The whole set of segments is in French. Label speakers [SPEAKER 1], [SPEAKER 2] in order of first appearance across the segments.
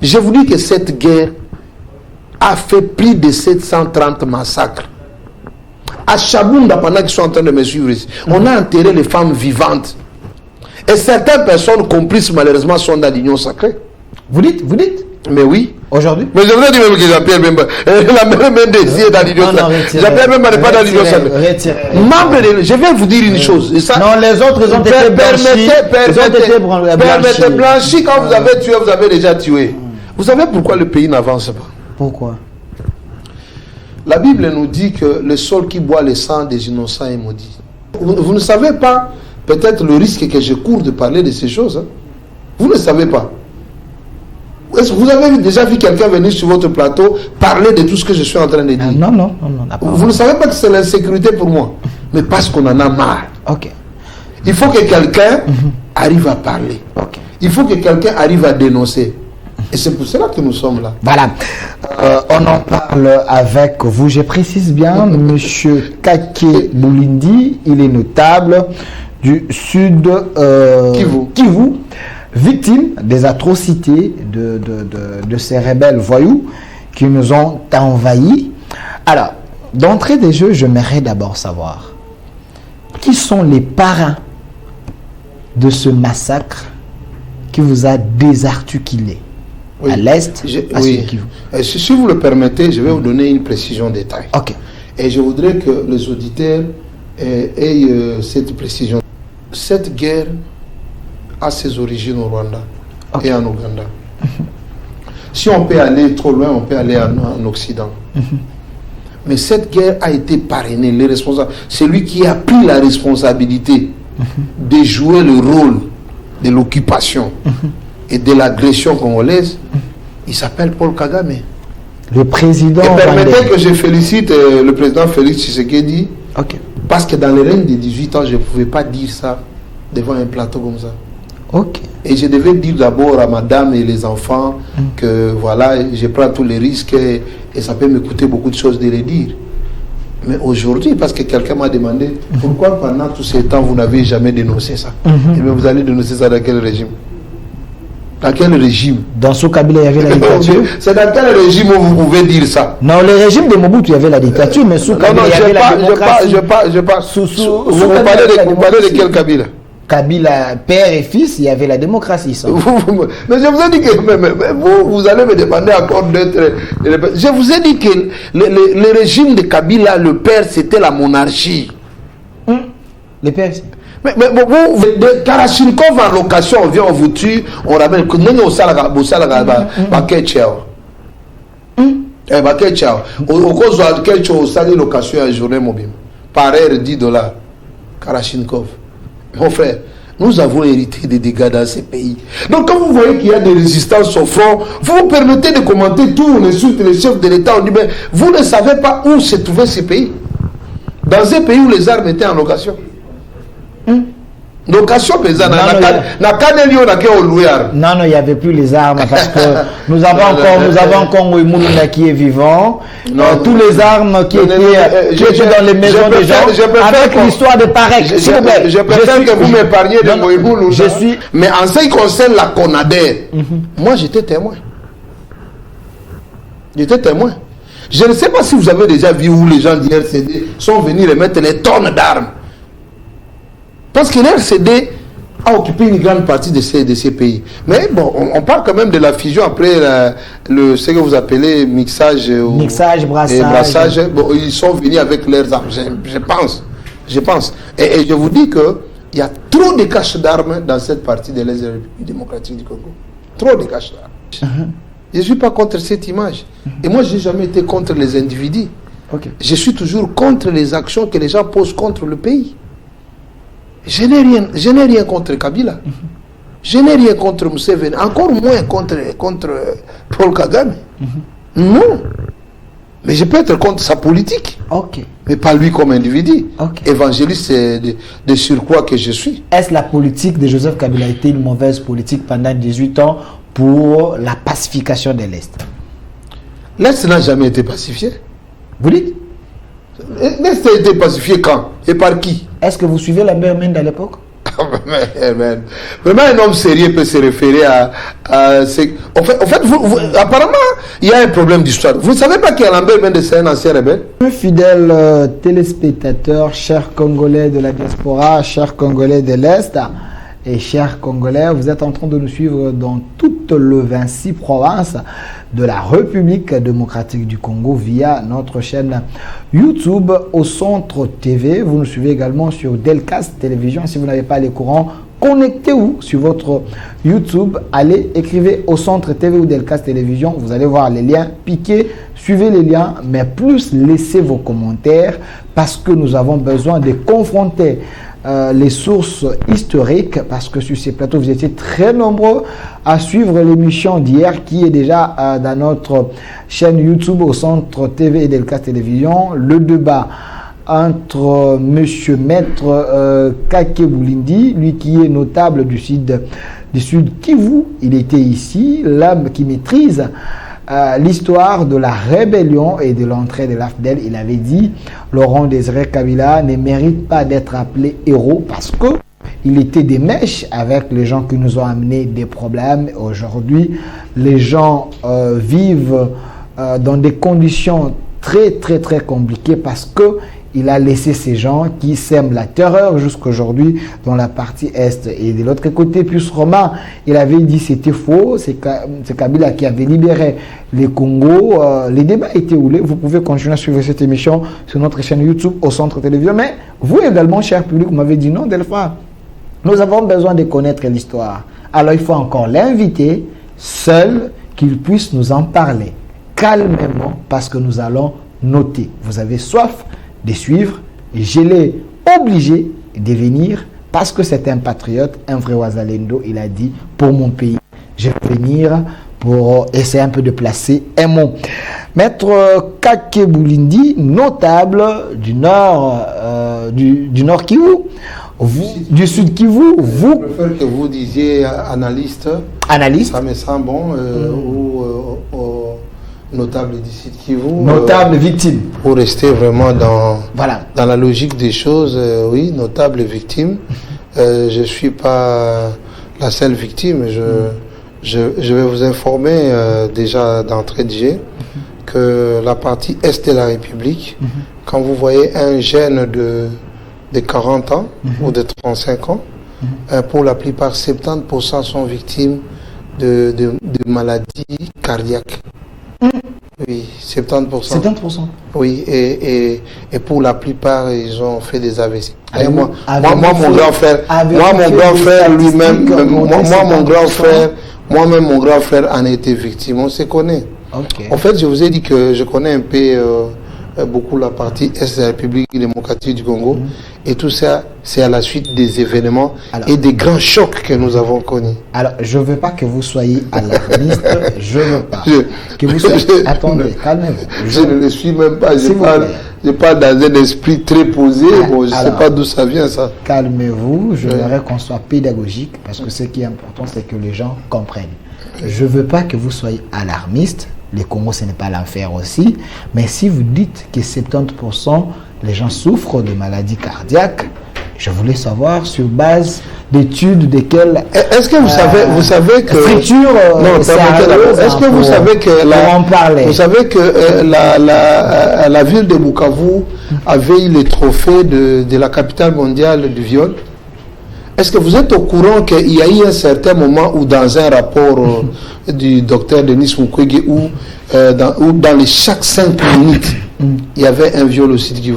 [SPEAKER 1] Je vous dis que cette guerre a fait plus de 730 massacres. À Chabunda, pendant qu'ils sont en train de me suivre ici, on a enterré les femmes vivantes. Et certaines personnes complices, malheureusement, sont dans l'union sacrée.
[SPEAKER 2] Vous dites?
[SPEAKER 1] Mais oui.
[SPEAKER 2] Aujourd'hui?
[SPEAKER 1] Mais je voudrais dire même que Jean-Pierre Bemba, la même est dans l'union sacrée. Jean-Pierre Bemba n'est pas dans l'union sacrée. Je vais vous dire une chose. Et ça,
[SPEAKER 2] non, les autres, ils ont été blanchis.
[SPEAKER 1] Permettez blanchis, quand vous avez tué, vous avez déjà tué. Vous savez pourquoi le pays n'avance pas?
[SPEAKER 2] Pourquoi?
[SPEAKER 1] La Bible nous dit que le sol qui boit le sang des innocents est maudit. Vous ne savez pas peut-être le risque que je cours de parler de ces choses. Hein? Vous ne savez pas. Est-ce que vous avez déjà vu quelqu'un venir sur votre plateau parler de tout ce que je suis en train de dire?
[SPEAKER 2] Non.
[SPEAKER 1] Vous ne savez pas que c'est l'insécurité pour moi, mais parce qu'on en a marre.
[SPEAKER 2] Ok.
[SPEAKER 1] Il faut que quelqu'un arrive à parler.
[SPEAKER 2] Ok.
[SPEAKER 1] Il faut que quelqu'un arrive à dénoncer. Et c'est pour cela que nous sommes là.
[SPEAKER 2] Voilà. On en parle avec vous. Je précise bien, monsieur Kake Boulindi, il est notable du sud Kivu, victime des atrocités de ces rebelles voyous qui nous ont envahis. Alors, d'entrée des jeux, j'aimerais d'abord savoir qui sont les parrains de ce massacre qui vous a désarticulé à l'est, à Kivu.
[SPEAKER 1] Si vous le permettez, je vais vous donner une précision détail.
[SPEAKER 2] Ok.
[SPEAKER 1] Et je voudrais que les auditeurs aient cette précision. Cette guerre a ses origines au Rwanda et en Ouganda. Si on peut aller trop loin, on peut aller en Occident. Mais cette guerre a été parrainée, les responsables. C'est lui qui a pris la responsabilité de jouer le rôle de l'occupation et de l'agression congolaise. Il s'appelle Paul Kagame.
[SPEAKER 2] Le président.
[SPEAKER 1] Et permettez que je félicite le président Félix Tshisekedi.
[SPEAKER 2] Ok.
[SPEAKER 1] Parce que dans les règnes de 18 ans, je ne pouvais pas dire ça devant un plateau comme ça.
[SPEAKER 2] Ok.
[SPEAKER 1] Et je devais dire d'abord à madame et les enfants que voilà, je prends tous les risques et ça peut me coûter beaucoup de choses de les dire. Mais aujourd'hui, parce que quelqu'un m'a demandé pourquoi pendant tout ce temps vous n'avez jamais dénoncé ça. Et bien vous allez dénoncer ça dans quel régime? Dans quel régime?
[SPEAKER 2] Dans ce Kabila, il y avait la dictature.
[SPEAKER 1] C'est dans quel régime où vous pouvez dire ça?
[SPEAKER 2] Non, le régime de Mobutu, il y avait la dictature, mais sous Kabila, il y avait la démocratie.
[SPEAKER 1] Vous parlez de quel Kabila?
[SPEAKER 2] Kabila, père et fils, il y avait la démocratie. Ça.
[SPEAKER 1] Mais je vous ai dit que vous allez me demander encore d'être... Je vous ai dit que le régime de Kabila, le père, c'était la monarchie.
[SPEAKER 2] Le père,
[SPEAKER 1] mais vous, de Kalachnikov en location, on vient, on vous tue, on ramène... Au cause de quel chose, ça dit location à journée mobile. Par heure, $10. Kalachnikov. Mon frère, nous avons hérité des dégâts dans ces pays. Donc quand vous voyez qu'il y a des résistances au front, vous vous permettez de commenter tout, on insulte les chefs de l'État, on dit, mais vous ne savez pas où se trouvaient ces pays. Dans un pays où les armes étaient en location. Location, mais non,
[SPEAKER 2] il n'y avait plus les armes parce que nous avons encore Moulouna qui est vivant. Tous les armes qui étaient dans les maisons des gens, avec l'histoire de Parek.
[SPEAKER 1] S'il vous plaît, je préfère que vous m'épargniez de Moïboulou. Mais en ce qui concerne la CONADER, moi j'étais témoin. Je ne sais pas si vous avez déjà vu où les gens d'IRCD sont venus remettre les tonnes d'armes. Parce que l'RCD a occupé une grande partie de ces pays. Mais bon, on parle quand même de la fusion après ce que vous appelez mixage.
[SPEAKER 2] Mixage, brassage.
[SPEAKER 1] Bon, ils sont venus avec leurs armes, je pense. Et je vous dis qu'il y a trop de caches d'armes dans cette partie de l'Est démocratique du Congo. Trop de caches d'armes. Je ne suis pas contre cette image. Et moi, je n'ai jamais été contre les individus. Je suis toujours contre les actions que les gens posent contre le pays. Je n'ai rien contre Kabila. Je n'ai rien contre Museveni. Encore moins contre Paul Kagame. Non. Mais je peux être contre sa politique. Mais pas lui comme individu. Évangéliste, c'est de surcroît que je suis.
[SPEAKER 2] Est-ce la politique de Joseph Kabila a été une mauvaise politique pendant 18 ans pour la pacification de l'Est?
[SPEAKER 1] L'Est n'a jamais été pacifié.
[SPEAKER 2] Vous dites?
[SPEAKER 1] L'Est a été pacifié quand? Et par qui?
[SPEAKER 2] Est-ce que vous suivez la Berminde à l'époque?
[SPEAKER 1] Vraiment, un homme sérieux peut se référer à en fait apparemment, il y a un problème d'histoire. Vous ne savez pas qu'Alembert Mende, c'est un ancien rebelle?
[SPEAKER 2] Fidèles téléspectateurs, chers Congolais de la diaspora, chers Congolais de l'Est et chers Congolais, vous êtes en train de nous suivre dans toutes les 26 provinces de la République démocratique du Congo via notre chaîne YouTube au Centre TV. Vous nous suivez également sur Delcast Télévision. Si vous n'avez pas les courants, connectez-vous sur votre YouTube. Allez, écrivez au Centre TV ou Delcast Télévision. Vous allez voir les liens. Piquez, suivez les liens, mais plus laissez vos commentaires parce que nous avons besoin de confronter les sources historiques, parce que sur ces plateaux, vous étiez très nombreux à suivre l'émission d'hier qui est déjà dans notre chaîne YouTube au Centre TV et Delcast Télévision. Le débat entre Monsieur Maître Kake Boulindi, lui qui est notable du sud Kivu. Il était ici, l'homme qui maîtrise l'histoire de la rébellion et de l'entrée de l'AFDEL. Il avait dit Laurent Désiré Kabila ne mérite pas d'être appelé héros parce que il était des mèches avec les gens qui nous ont amené des problèmes. Aujourd'hui, les gens vivent dans des conditions très compliquées parce que il a laissé ces gens qui sèment la terreur jusqu'aujourd'hui dans la partie Est. Et de l'autre côté, plus Romain, il avait dit c'était faux, c'est Kabila qui avait libéré les Congo. Les débats étaient roulés. Vous pouvez continuer à suivre cette émission sur notre chaîne YouTube au Centre Télévision. Mais vous également, cher public, vous m'avez dit non, Delphin, nous avons besoin de connaître l'histoire. Alors il faut encore l'inviter seul, qu'il puisse nous en parler calmement parce que nous allons noter. Vous avez soif de suivre, et je l'ai obligé de venir parce que c'est un patriote, un vrai Ouazalendo. Il a dit pour mon pays, je vais venir pour essayer un peu de placer un mot. Maître Kake Boulindi, notable du nord, du nord Kivu, du sud Kivu. Vous,
[SPEAKER 1] je préfère que vous disiez analyste.
[SPEAKER 2] Analyste.
[SPEAKER 1] Ça me semble bon. Ou notable d'ici Kivu.
[SPEAKER 2] Notable victime. Pour
[SPEAKER 1] rester vraiment dans la logique des choses, oui, notable victime. Je ne suis pas la seule victime. Je vais vous informer déjà d'entrée de jeu que la partie Est de la République, quand vous voyez un jeune de 40 ans ou de 35 ans, pour la plupart, 70% sont victimes de maladies cardiaques. Oui, 70%.
[SPEAKER 2] 70%.
[SPEAKER 1] Oui, et pour la plupart, ils ont fait des AVC. Moi, mon grand frère lui-même, moi-même, mon grand frère en était victime. On se connaît.
[SPEAKER 2] Okay.
[SPEAKER 1] En fait, je vous ai dit que je connais un peu beaucoup la partie Est de la République démocratique du Congo. Et tout ça, c'est à la suite des événements et des grands chocs que nous avons connus.
[SPEAKER 2] Alors, je ne veux pas que vous soyez alarmiste. Je ne veux pas que vous soyez... Attendez, calmez-vous.
[SPEAKER 1] Je ne le suis même pas. Je parle dans un esprit très posé. Bon, je ne sais pas d'où ça vient, ça.
[SPEAKER 2] Calmez-vous. Je voudrais qu'on soit pédagogique parce que ce qui est important, c'est que les gens comprennent. Je ne veux pas que vous soyez alarmiste. Les Congo, ce n'est pas l'enfer aussi. Mais si vous dites que 70% les gens souffrent de maladies cardiaques, je voulais savoir sur base d'études desquelles...
[SPEAKER 1] Est-ce que vous savez que...
[SPEAKER 2] Friture,
[SPEAKER 1] est-ce que vous savez que... Vous savez que la ville de Bukavu avait eu le trophée de la capitale mondiale du viol? Est-ce que vous êtes au courant qu'il y a eu un certain moment où dans un rapport du docteur Denis Mukwege où dans les chaque 5 minutes, il y avait un viol au sud Kivu?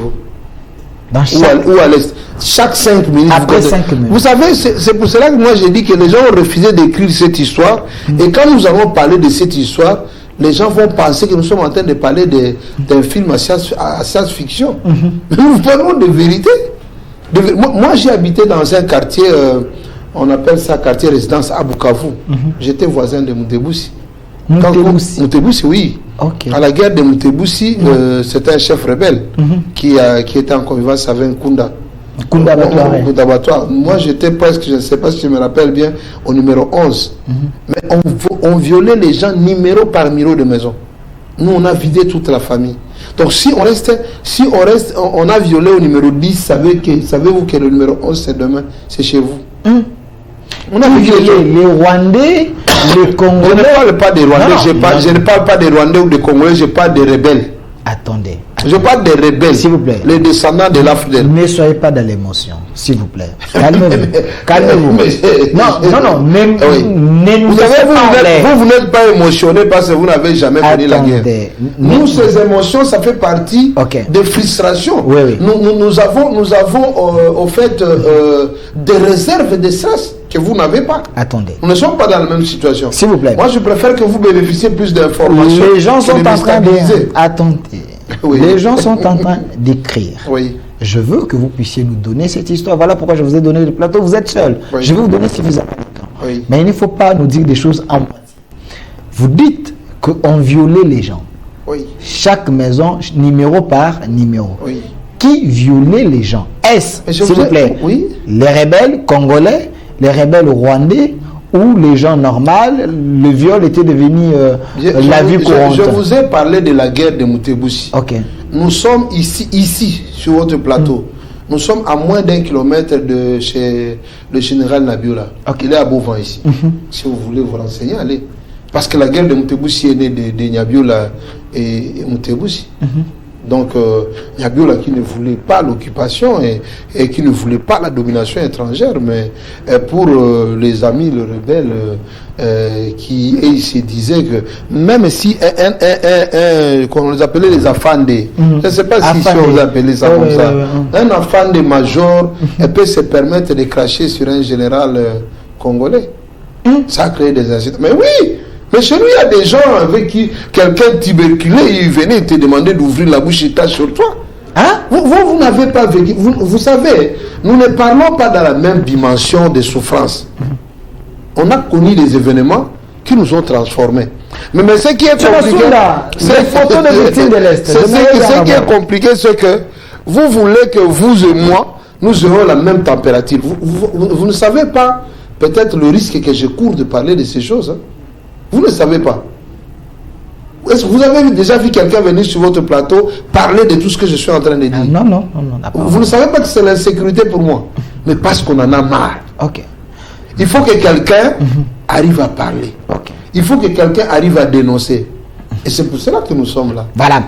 [SPEAKER 1] Ou à l'est. Chaque 5 minutes.
[SPEAKER 2] Après 5 minutes.
[SPEAKER 1] Vous savez, c'est pour cela que moi j'ai dit que les gens ont refusé d'écrire cette histoire. Et quand nous allons parler de cette histoire, les gens vont penser que nous sommes en train de parler d'un film à science-fiction. Mais nous parlons de vérité. Moi, j'ai habité dans un quartier, on appelle ça quartier résidence à Bukavu. J'étais voisin de Mutebussi. Mutebussi, oui.
[SPEAKER 2] Okay.
[SPEAKER 1] À la guerre de Mutebussi, c'était un chef rebelle qui était en convivence avec Kunda. Kunda Batoire. Moi, j'étais presque, je ne sais pas si je me rappelle bien, au numéro 11. Mais on violait les gens numéro par numéro de maison. Nous, on a vidé toute la famille. Donc, si on a violé au numéro 10, savez-vous que le numéro 11, c'est demain, c'est chez vous.
[SPEAKER 2] On a violé les Rwandais, les Congolais.
[SPEAKER 1] Je ne parle pas des Rwandais, je ne parle pas des Rwandais ou des Congolais, je parle des rebelles.
[SPEAKER 2] Attendez.
[SPEAKER 1] Je parle des rebelles,
[SPEAKER 2] s'il vous plaît.
[SPEAKER 1] Les descendants de l'AFDEL.
[SPEAKER 2] Ne soyez pas dans l'émotion, s'il vous plaît. Calmez-vous. Calmez-vous. Non,
[SPEAKER 1] vous n'êtes pas émotionné parce que vous n'avez jamais connu la guerre. Nous, ces émotions, ça fait partie des frustrations.
[SPEAKER 2] Oui.
[SPEAKER 1] Nous avons au fait des réserves de stress que vous n'avez pas.
[SPEAKER 2] Attendez.
[SPEAKER 1] Nous ne sommes pas dans la même situation.
[SPEAKER 2] S'il vous plaît.
[SPEAKER 1] Moi, je préfère que vous bénéficiez plus d'informations.
[SPEAKER 2] Les gens sont en train de... Attendez. Oui. Les gens sont en train d'écrire.
[SPEAKER 1] Oui.
[SPEAKER 2] Je veux que vous puissiez nous donner cette histoire. Voilà pourquoi je vous ai donné le plateau. Vous êtes seul. Oui. Je vais vous donner suffisamment de temps.
[SPEAKER 1] Oui.
[SPEAKER 2] Mais il ne faut pas nous dire des choses en moitié. Vous dites qu'on violait les gens.
[SPEAKER 1] Oui.
[SPEAKER 2] Chaque maison, numéro par numéro.
[SPEAKER 1] Oui.
[SPEAKER 2] Qui violait les gens? Est-ce, s'il vous plaît, les rebelles congolais, les rebelles rwandais, où les gens normaux, le viol était devenu la vie courante?
[SPEAKER 1] Je vous ai parlé de la guerre de Mutebouchi. Nous sommes ici, sur votre plateau. Nous sommes à moins d'1 kilomètre de chez le général Nabiola. Il est à Beauvant ici. Si vous voulez vous renseigner, allez. Parce que la guerre de Mutebouchi est née de Nabiola et Mutebouchi. Donc, Nabiola qui ne voulait pas l'occupation et qui ne voulait pas la domination étrangère, mais pour les amis, les rebelles, qui se disaient que même si qu'on les appelait les afandés, je ne sais pas si on appelait ça comme ça, un afandé major peut se permettre de cracher sur un général congolais. Ça a créé des incidents. Mais oui! Mais chez nous, il y a des gens avec qui quelqu'un tuberculé, il venait te demander d'ouvrir la bouche et tâche sur toi. Hein? Vous n'avez pas vécu. Vous savez, nous ne parlons pas dans la même dimension de souffrance. On a connu des événements qui nous ont transformés. Mais ce qui est compliqué, ce qui est compliqué, c'est que vous voulez que vous et moi, nous aurons la même température. Vous ne savez pas peut-être le risque que je cours de parler de ces choses. Hein? Vous ne savez pas. Est-ce que vous avez déjà vu quelqu'un venir sur votre plateau parler de tout ce que je suis en train de dire?
[SPEAKER 2] Non.
[SPEAKER 1] Vous ne savez pas que c'est l'insécurité pour moi, mais parce qu'on en a marre. Il faut que quelqu'un arrive à parler. Il faut que quelqu'un arrive à dénoncer. Et c'est pour cela que nous sommes là.
[SPEAKER 2] Voilà.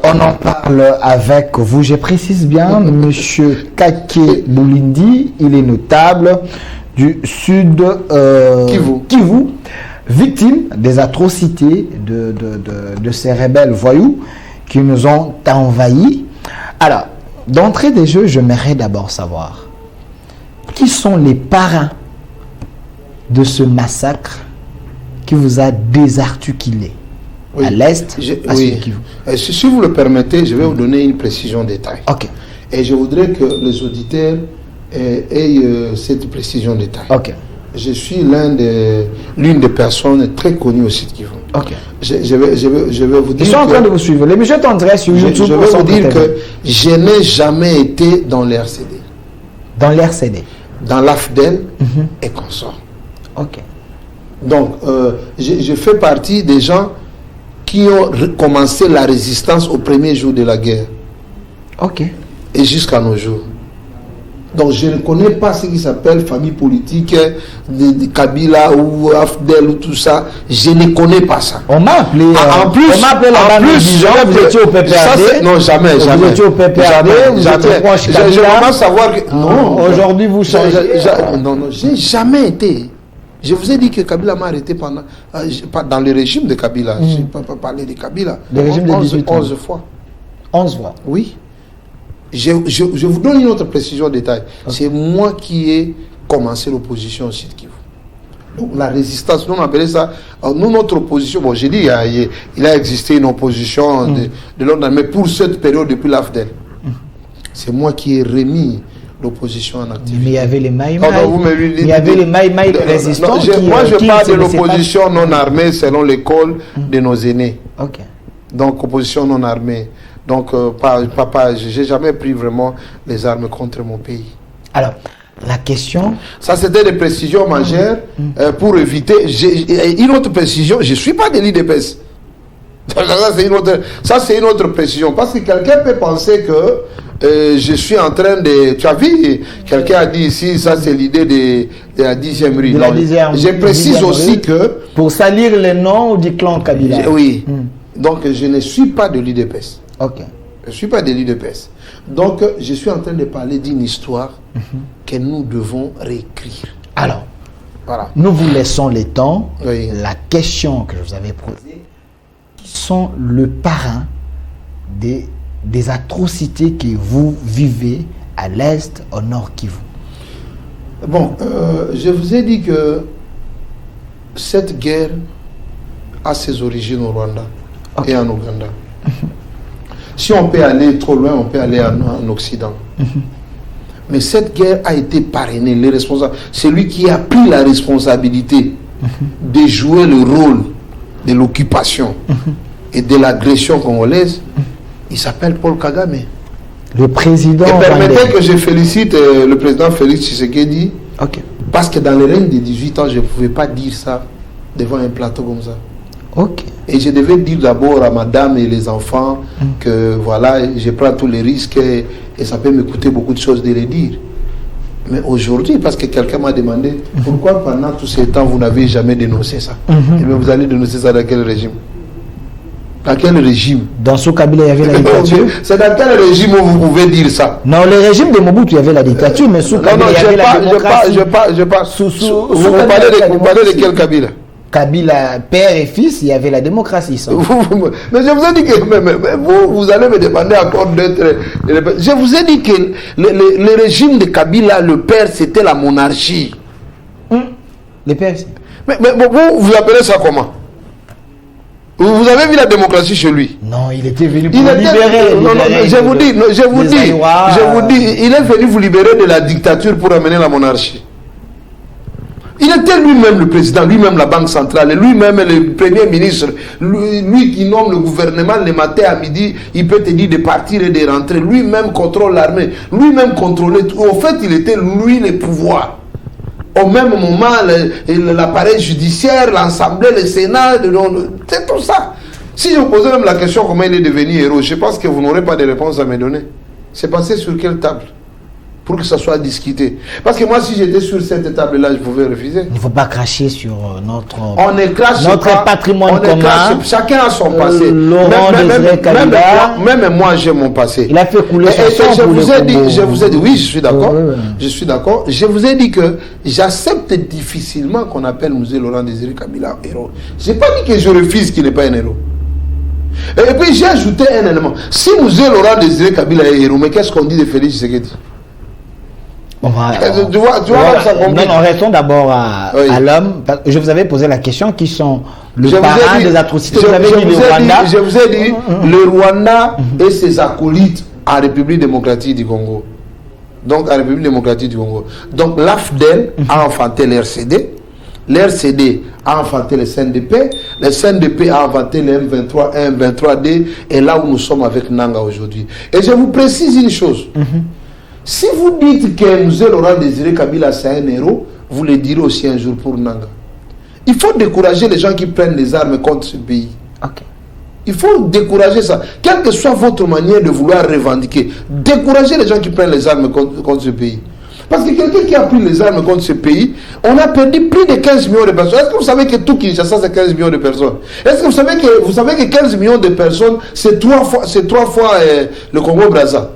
[SPEAKER 2] On en parle avec vous. Je précise bien, monsieur Kake Boulindi, il est notable du sud Kivu, victime des atrocités de ces rebelles voyous qui nous ont envahis. Alors, d'entrée des jeux, j'aimerais d'abord savoir qui sont les parrains de ce massacre qui vous a désarticulé à l'est, à Kivu.
[SPEAKER 1] Si vous le permettez, je vais vous donner une précision détail. Et je voudrais que les auditeurs aient cette précision détail. Je suis l'une des personnes très connues au site Kivu. Je vais vous dire.
[SPEAKER 2] Ils sont en train de vous suivre. Les messieurs t'entraient sur YouTube.
[SPEAKER 1] Je vais vous dire que je n'ai jamais été dans l'RCD.
[SPEAKER 2] Dans l'RCD.
[SPEAKER 1] Dans l'AFDEL et consorts. Donc, je fais partie des gens qui ont commencé la résistance au premier jour de la guerre. Et jusqu'à nos jours. Donc je ne connais pas ce qui s'appelle famille politique de Kabila ou Afdel ou tout ça. Je ne connais pas ça.
[SPEAKER 2] On m'a appelé.
[SPEAKER 1] En plus,
[SPEAKER 2] vous étiez au PPRD.
[SPEAKER 1] Non, jamais.
[SPEAKER 2] Vous étiez au PPRD. Vous étiez proche Kabila.
[SPEAKER 1] Je veux savoir que
[SPEAKER 2] non. Aujourd'hui, vous changez.
[SPEAKER 1] Non, j'ai jamais été. Je vous ai dit que Kabila m'a arrêté pendant dans le régime de Kabila. Je ne peux pas parler de Kabila.
[SPEAKER 2] Le régime de 18 ans.
[SPEAKER 1] 11 fois.
[SPEAKER 2] 11 fois.
[SPEAKER 1] Oui. Je vous donne une autre précision détail. C'est moi qui ai commencé l'opposition au site Kivu. Donc la résistance, nous on appelait ça, nous notre opposition, bon j'ai dit, il a existé une opposition de l'ordre, mais pour cette période depuis l'AFDEL, c'est moi qui ai remis l'opposition en activité.
[SPEAKER 2] Mais il y avait les maïmaï, il y avait les maïmaï résistants.
[SPEAKER 1] Moi je parle de l'opposition non armée selon l'école de nos aînés. Donc opposition non armée. Donc, papa, je n'ai jamais pris vraiment les armes contre mon pays.
[SPEAKER 2] Alors, la question...
[SPEAKER 1] Ça, c'était des précisions majeures pour éviter... Une autre précision, je ne suis pas de l'IDPS. Ça, c'est une autre précision. Parce que quelqu'un peut penser que je suis en train de... Tu as vu, quelqu'un a dit ici, ça c'est l'idée de la 10e rue. Je précise aussi que...
[SPEAKER 2] Pour salir les noms du clan Kabila.
[SPEAKER 1] Oui. Donc, je ne suis pas de l'UDPS.
[SPEAKER 2] Ok.
[SPEAKER 1] Je ne suis pas de l'UDPS. Donc, je suis en train de parler d'une histoire que nous devons réécrire.
[SPEAKER 2] Alors,
[SPEAKER 1] voilà.
[SPEAKER 2] Nous vous laissons le temps.
[SPEAKER 1] Oui.
[SPEAKER 2] La question que je vous avais posée, qui sont le parrain des atrocités que vous vivez à l'Est, au Nord Kivu?
[SPEAKER 1] Bon, je vous ai dit que cette guerre a ses origines au Rwanda et en Ouganda. Si on peut aller trop loin, on peut aller en Occident. Mais cette guerre a été parrainée, les responsables. Celui qui a pris la responsabilité de jouer le rôle de l'occupation et de l'agression congolaise, il s'appelle Paul Kagame.
[SPEAKER 2] Le président.
[SPEAKER 1] Et permettez que je félicite le président Félix Tshisekedi.
[SPEAKER 2] Ok.
[SPEAKER 1] Parce que dans les règnes de 18 ans, je ne pouvais pas dire ça devant un plateau comme ça.
[SPEAKER 2] Ok.
[SPEAKER 1] Et je devais dire d'abord à madame et les enfants que voilà, je prends tous les risques et ça peut me coûter beaucoup de choses de les dire. Mais aujourd'hui, parce que quelqu'un m'a demandé pourquoi pendant tous ces temps vous n'avez jamais dénoncé ça. Et bien vous allez dénoncer ça dans quel régime? Dans quel régime?
[SPEAKER 2] Dans ce Kabila, il y avait la dictature.
[SPEAKER 1] C'est dans quel régime où vous pouvez dire ça?
[SPEAKER 2] Non, le régime de Mobutu, il y avait la dictature, mais sous Kabila, il y avait la démocratie.
[SPEAKER 1] Vous parlez de quel Kabila?
[SPEAKER 2] Kabila, père et fils, il y avait la démocratie. Ça.
[SPEAKER 1] Mais je vous ai dit que vous allez me demander encore d'être... Je vous ai dit que le régime de Kabila, le père, c'était la monarchie.
[SPEAKER 2] Le père,
[SPEAKER 1] mais vous appelez ça comment? Vous avez vu la démocratie chez lui?
[SPEAKER 2] Non, il était venu pour libérer.
[SPEAKER 1] Je vous dis, il est venu vous libérer de la dictature pour amener la monarchie. Il était lui-même le président, lui-même la banque centrale, lui-même le premier ministre, lui qui nomme le gouvernement le matin à midi, il peut te dire de partir et de rentrer, lui-même contrôle l'armée, lui-même contrôlait tout. En fait, il était lui le pouvoir. Au même moment, l'appareil judiciaire, l'Assemblée, le Sénat, c'est tout ça. Si je vous posais même la question comment il est devenu héros, je pense que vous n'aurez pas de réponse à me donner. C'est passé sur quelle table pour que ça soit discuté? Parce que moi, si j'étais sur cette table-là, je pouvais refuser.
[SPEAKER 2] Il ne faut pas cracher sur notre
[SPEAKER 1] patrimoine commun. Chacun a son passé. Même moi, j'ai mon passé.
[SPEAKER 2] Il a fait couler son sang.
[SPEAKER 1] Je vous ai dit, oui, je suis d'accord. Je suis d'accord. Je vous ai dit que j'accepte difficilement qu'on appelle Mzee Laurent Désiré Kabila héros. Je n'ai pas dit que je refuse qu'il n'est pas un héros. Et puis j'ai ajouté un élément. Si Mzee Laurent Désiré Kabila est héros, mais qu'est-ce qu'on dit de Félix Tshisekedi?
[SPEAKER 2] Tu vois, non, restons d'abord à l'homme. Je vous avais posé la question qui sont le parrain des atrocités. Vous avez dit le Rwanda.
[SPEAKER 1] Je vous ai dit le Rwanda et ses acolytes en République démocratique du Congo. Donc, en République démocratique du Congo. Donc, l'AFDEL a enfanté l'RCD. L'RCD a enfanté le CNDP. Le CNDP a inventé le M23, M23D. Et là où nous sommes avec Nanga aujourd'hui. Et je vous précise une chose. Si vous dites que Mzee Laurent Désiré Kabila c'est un héros, vous le direz aussi un jour pour Nanga. Il faut décourager les gens qui prennent les armes contre ce pays. Il faut décourager ça. Quelle que soit votre manière de vouloir revendiquer, découragez les gens qui prennent les armes contre ce pays. Parce que quelqu'un qui a pris les armes contre ce pays, on a perdu plus de 15 millions de personnes. Est-ce que vous savez que tout Kinshasa, c'est 15 millions de personnes? Est-ce que vous savez que 15 millions de personnes, c'est trois fois le Congo-Brazza?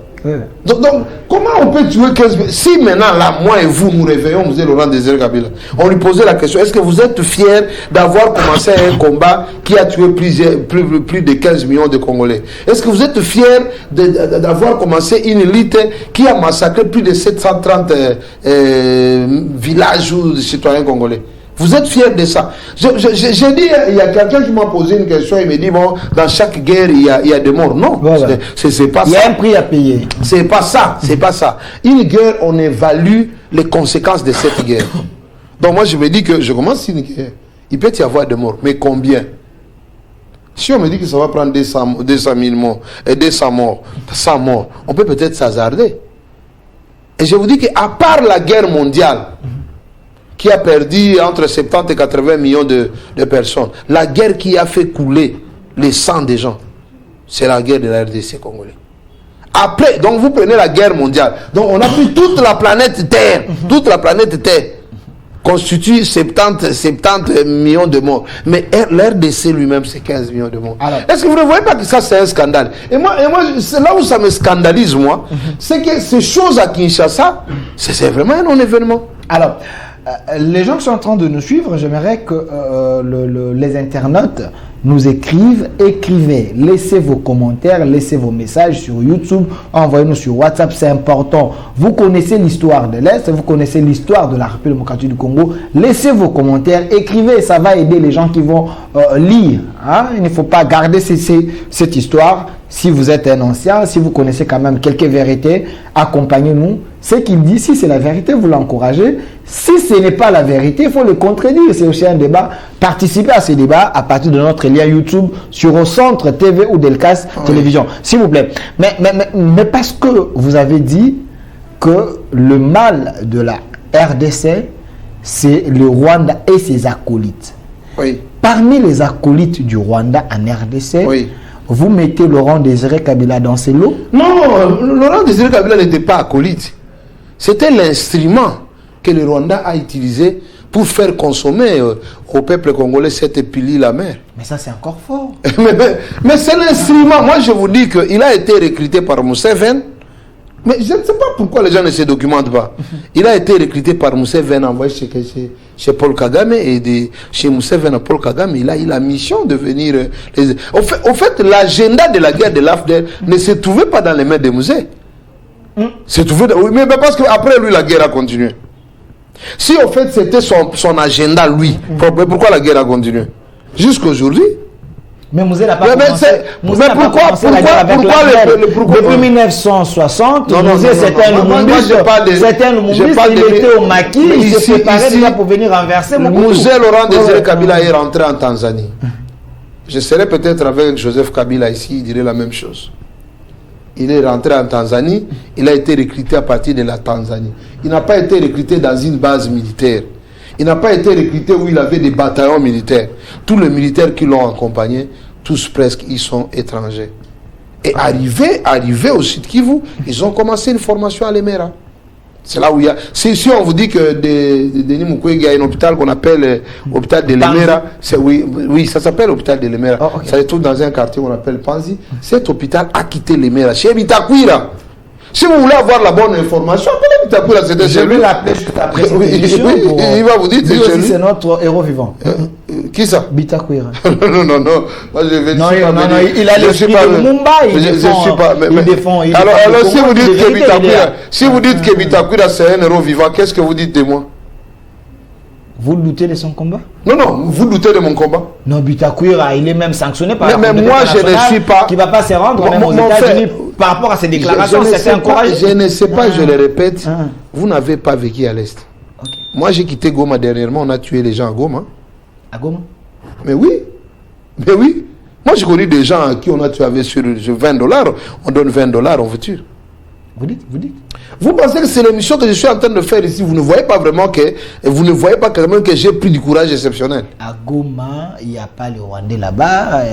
[SPEAKER 1] Donc, comment on peut tuer 15 millions? Si maintenant, là, moi et vous, nous réveillons Mzee Laurent Désiré Kabila, on lui posait la question, est-ce que vous êtes fiers d'avoir commencé un combat qui a tué plus de 15 millions de Congolais? Est-ce que vous êtes fiers d'avoir commencé une élite qui a massacré plus de 730 villages ou de citoyens congolais? Vous êtes fiers de ça? J'ai dit, il y a quelqu'un qui m'a posé une question, il me dit, bon, dans chaque guerre, il y a des morts. Non,
[SPEAKER 2] voilà.
[SPEAKER 1] C'est pas ça.
[SPEAKER 2] Il y a un prix à payer.
[SPEAKER 1] C'est pas ça, c'est pas ça. Une guerre, on évalue les conséquences de cette guerre. Donc moi, je me dis que je commence une guerre. Il peut y avoir des morts, mais combien? Si on me dit que ça va prendre 200 000 morts, et 200 morts, 100 morts, on peut peut-être s'hasarder. Et je vous dis qu'à part la guerre mondiale, qui a perdu entre 70 et 80 millions de personnes. La guerre qui a fait couler le sang des gens. C'est la guerre de la RDC congolais. Après, donc vous prenez la guerre mondiale. Donc on a pris toute la planète Terre. Toute la planète Terre constitue 70 millions de morts. Mais l'RDC lui-même, c'est 15 millions de morts. Est-ce que vous ne voyez pas que ça, c'est un scandale? Et moi c'est là où ça me scandalise, moi, c'est que ces choses à Kinshasa, c'est vraiment un non-événement.
[SPEAKER 2] Alors, les gens qui sont en train de nous suivre, j'aimerais que les internautes nous écrivent, écrivez, laissez vos commentaires, laissez vos messages sur YouTube, envoyez-nous sur WhatsApp, c'est important. Vous connaissez l'histoire de l'Est, vous connaissez l'histoire de la République démocratique du Congo, laissez vos commentaires, écrivez, ça va aider les gens qui vont lire. Hein? Il ne faut pas garder cette histoire. Si vous êtes un ancien, si vous connaissez quand même quelques vérités, accompagnez-nous. Ce qu'il dit, si c'est la vérité, vous l'encouragez. Si ce n'est pas la vérité, il faut le contredire. C'est aussi un débat. Participez à ce débat à partir de notre lien YouTube sur Au Centre TV ou Delcas Télévision. S'il vous plaît. Mais parce que vous avez dit que le mal de la RDC, c'est le Rwanda et ses acolytes.
[SPEAKER 1] Oui.
[SPEAKER 2] Parmi les acolytes du Rwanda en RDC, vous mettez Laurent Désiré Kabila dans ces lots?
[SPEAKER 1] Non, Laurent Désiré Kabila n'était pas acolyte. C'était l'instrument que le Rwanda a utilisé pour faire consommer au peuple congolais cette pilule amère.
[SPEAKER 2] Mais ça, c'est encore fort.
[SPEAKER 1] mais c'est l'instrument. Moi, je vous dis qu'il a été recruté par Museveni. Mais je ne sais pas pourquoi les gens ne se documentent pas. Il a été recruté par Museveni, envoyé chez Paul Kagame, et chez Museveni à Paul Kagame, il a eu la mission de venir... Au fait, l'agenda de la guerre de l'AFDEL ne se trouvait pas dans les mains des musées. Mais parce qu'après lui, la guerre a continué. Si au fait c'était son agenda, lui, pourquoi la guerre a continué? Jusqu'aujourd'hui.
[SPEAKER 2] Mais Mouzé n'a pas commencé. Pourquoi depuis 1960, Mouzé c'était un Lumumbiste, il était au maquis, il s'est préparé déjà pour venir renverser.
[SPEAKER 1] Mouzé Laurent Désiré Kabila est rentré en Tanzanie. Je serais peut-être avec Joseph Kabila ici, il dirait la même chose. Il est rentré en Tanzanie, il a été recruté à partir de la Tanzanie. Il n'a pas été recruté dans une base militaire. Il n'a pas été recruté où il avait des bataillons militaires. Tous les militaires qui l'ont accompagné, tous presque, ils sont étrangers. Et arrivé au Sud Kivu, ils ont commencé une formation à l'Emera. C'est là où il y a... Si on vous dit que Denis Mukwege, il y a un hôpital qu'on appelle l'hôpital de l'Emera, oui, ça s'appelle l'hôpital de l'Emera. Ça se trouve dans un quartier qu'on appelle Panzi. Cet hôpital a quitté l'Emera. Chez Bitakwira. Si vous voulez avoir la bonne information, appelez Bitakwira, c'était chez lui.
[SPEAKER 2] Je vais l'appeler juste après cette émission.
[SPEAKER 1] Il va vous dire
[SPEAKER 2] c'est chez lui. C'est notre héros vivant.
[SPEAKER 1] Qui ça?
[SPEAKER 2] Bitakwira.
[SPEAKER 1] Non. Moi, je vais
[SPEAKER 2] non, il a l'esprit de Mumbai. Il défend.
[SPEAKER 1] Alors, si vous dites que Bitakwira, si Bitakwira c'est un héros vivant, qu'est-ce que vous dites de moi?
[SPEAKER 2] Vous doutez de son combat?
[SPEAKER 1] Non, vous doutez de mon combat?
[SPEAKER 2] Non, Bitakwira, il est même sanctionné par
[SPEAKER 1] mais moi, je ne suis pas...
[SPEAKER 2] qui ne va pas se rendre même aux États-Unis par rapport à ces déclarations.
[SPEAKER 1] Je ne sais pas, je le répète, vous n'avez pas vécu à l'Est. Moi, j'ai quitté Goma dernièrement, on a tué les gens à Goma.
[SPEAKER 2] À Goma?
[SPEAKER 1] Mais oui. Moi, j'ai connu des gens à qui on a tué avec sur $20, on donne $20 en voiture.
[SPEAKER 2] Vous dites?
[SPEAKER 1] Vous pensez que c'est l'émission que je suis en train de faire ici? Vous ne voyez pas vraiment que... Vous ne voyez pas quand même que j'ai pris du courage exceptionnel.
[SPEAKER 2] À Goma, il n'y a pas le Rwandais là-bas.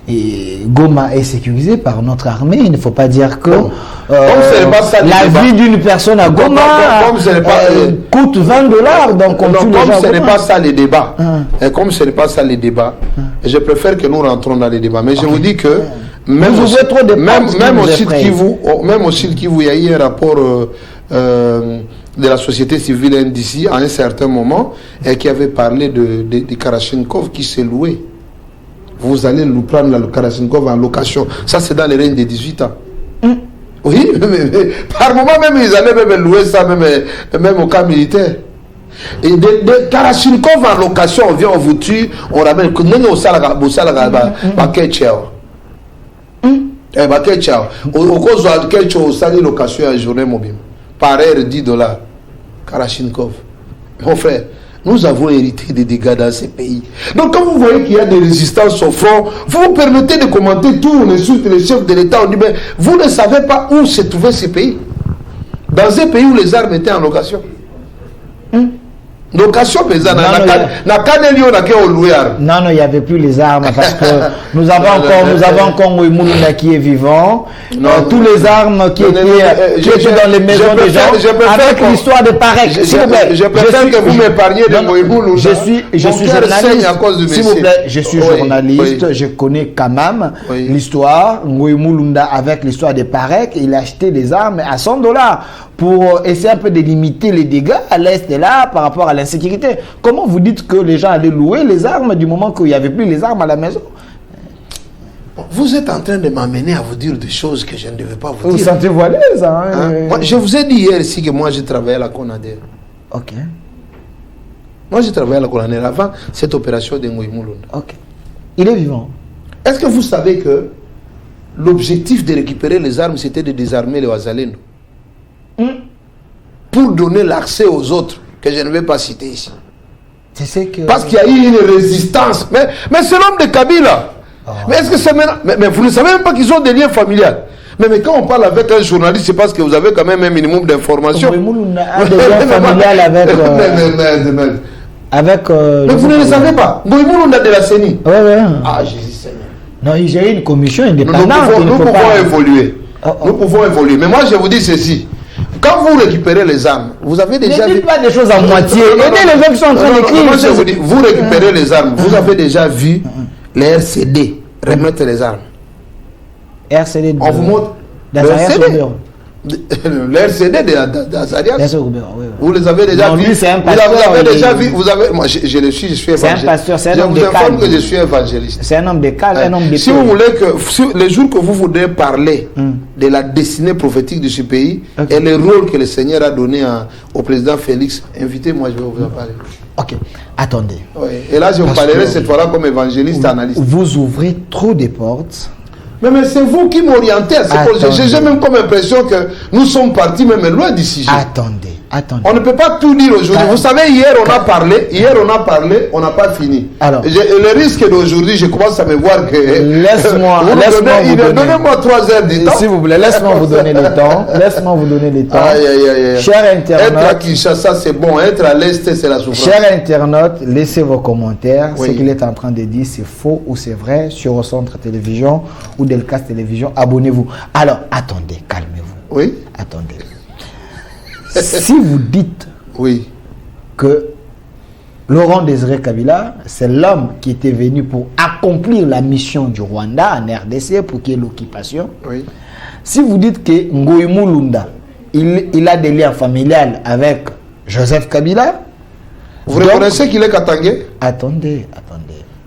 [SPEAKER 2] Et Goma est sécurisé par notre armée. Il ne faut pas dire que la vie d'une personne à Goma coûte $20. Donc
[SPEAKER 1] comme ce n'est pas ça les débats. Comme ce n'est pas ça les débats, je préfère que nous rentrons dans les débats. Mais je vous dis que... Même au Sud Kivu, il y a eu un rapport de la société civile NDC à un certain moment et qui avait parlé de Kalachnikov qui s'est loué. Vous allez nous prendre le Kalachnikov en location. Ça, c'est dans les règnes de 18 ans. Oui, mais par moment même, ils allaient même louer ça, même au camp militaire. Et de Kalachnikov en location, on vient, on vous tue, on ramène. Au cause de quel chose ça location à journée mobile par heure $10. Kalachnikov. Mon frère, nous avons hérité des dégâts dans ces pays. Donc quand vous voyez qu'il y a des résistances au front, vous vous permettez de commenter tout, on insulte les chefs de l'État, on dit mais vous ne savez pas où se trouvaient ces pays. Dans un pays où les armes étaient en location. Location pesant.
[SPEAKER 2] Non, il n'y avait plus les armes parce que nous avons encore Moulounda qui est vivant. Tous les armes qui étaient dans les maisons des gens. Avec l'histoire de Parek. S'il vous plaît.
[SPEAKER 1] Je préfère que vous m'épargniez de Moulounda.
[SPEAKER 2] Je suis journaliste. S'il vous plaît, je suis journaliste. Je connais quand même l'histoire. Moulounda avec l'histoire de Parek. Il a acheté des armes à $100 pour essayer un peu de limiter les dégâts à l'est et là par rapport à l'insécurité. Comment vous dites que les gens allaient louer les armes du moment qu'il n'y avait plus les armes à la maison?
[SPEAKER 1] Vous êtes en train de m'amener à vous dire des choses que je ne devais pas vous dire.
[SPEAKER 2] Vous sentez-vous à l'aise, hein?
[SPEAKER 1] Moi, je vous ai dit hier ici que moi j'ai travaillé à la CONADER.
[SPEAKER 2] Ok.
[SPEAKER 1] Moi j'ai travaillé à la CONADER avant cette opération de Moulounda.
[SPEAKER 2] Ok. Il est vivant.
[SPEAKER 1] Est-ce que vous savez que l'objectif de récupérer les armes c'était de désarmer les Wazalendo? Pour donner l'accès aux autres, que je ne vais pas citer ici. Parce qu'il y a eu une résistance. Mais c'est l'homme de Kabila. Mais est-ce que c'est maintenant... mais vous ne savez même pas qu'ils ont des liens familiaux. Mais quand on parle avec un journaliste, c'est parce que vous avez quand même un minimum d'informations.
[SPEAKER 2] Mais vous
[SPEAKER 1] ne le savez pas. Moulounda de la CENI.
[SPEAKER 2] Ah, Jésus Seigneur. Non, il y a une commission indépendante.
[SPEAKER 1] Nous pouvons évoluer. Nous pouvons évoluer. Mais moi, je vous dis ceci. Quand vous récupérez les armes, vous avez déjà vu...
[SPEAKER 2] Ne dites pas des choses à moitié. Aidez les gens qui sont en train d'écrire.
[SPEAKER 1] Moi, je vous dis, vous récupérez les armes. Vous avez déjà vu les RCD remettre les armes.
[SPEAKER 2] RCD
[SPEAKER 1] on vous montre le RCD d'Azarias. Vous les avez déjà vus. Vous avez déjà vu. Moi, je le suis, je suis évangéliste. Je vous informe que je suis évangéliste.
[SPEAKER 2] C'est un homme de calme, un homme de...
[SPEAKER 1] Si vous voulez que, les jours que vous voudrez parler de la destinée prophétique de ce pays et le rôle que le Seigneur a donné au président Félix, invitez-moi, je vais vous en parler.
[SPEAKER 2] Ok, attendez.
[SPEAKER 1] Oui. Et là, je vous parlerai cette fois-là comme évangéliste, analyste.
[SPEAKER 2] Vous ouvrez trop de portes.
[SPEAKER 1] Mais c'est vous qui m'orientez à ce projet. J'ai même comme impression que nous sommes partis même loin d'ici.
[SPEAKER 2] Attendez.
[SPEAKER 1] On ne peut pas tout dire aujourd'hui. Vous savez, hier on a parlé, on n'a pas fini.
[SPEAKER 2] Alors,
[SPEAKER 1] le risque d'aujourd'hui, je commence à me voir que...
[SPEAKER 2] Laisse-moi vous donner...
[SPEAKER 1] Donnez-moi 3 heures de temps.
[SPEAKER 2] S'il vous plaît, laisse-moi vous donner le temps. Laisse-moi vous donner le temps. Chers internautes...
[SPEAKER 1] Être à Kinshasa, c'est bon. Être à l'Est, c'est la souffrance.
[SPEAKER 2] Chers internautes, laissez vos commentaires. Ce qu'il est en train de dire, c'est faux ou c'est vrai sur Au Centre Télévision ou Delcas Télévision. Abonnez-vous. Alors, attendez, calmez-vous.
[SPEAKER 1] Oui.
[SPEAKER 2] Attendez. Si vous dites que Laurent Désiré Kabila, c'est l'homme qui était venu pour accomplir la mission du Rwanda en RDC pour qu'il y ait l'occupation, si vous dites que Ngoï Moulounda, il a des liens familiales avec Joseph Kabila,
[SPEAKER 1] vous reconnaissez qu'il est Katangé?
[SPEAKER 2] Attendez.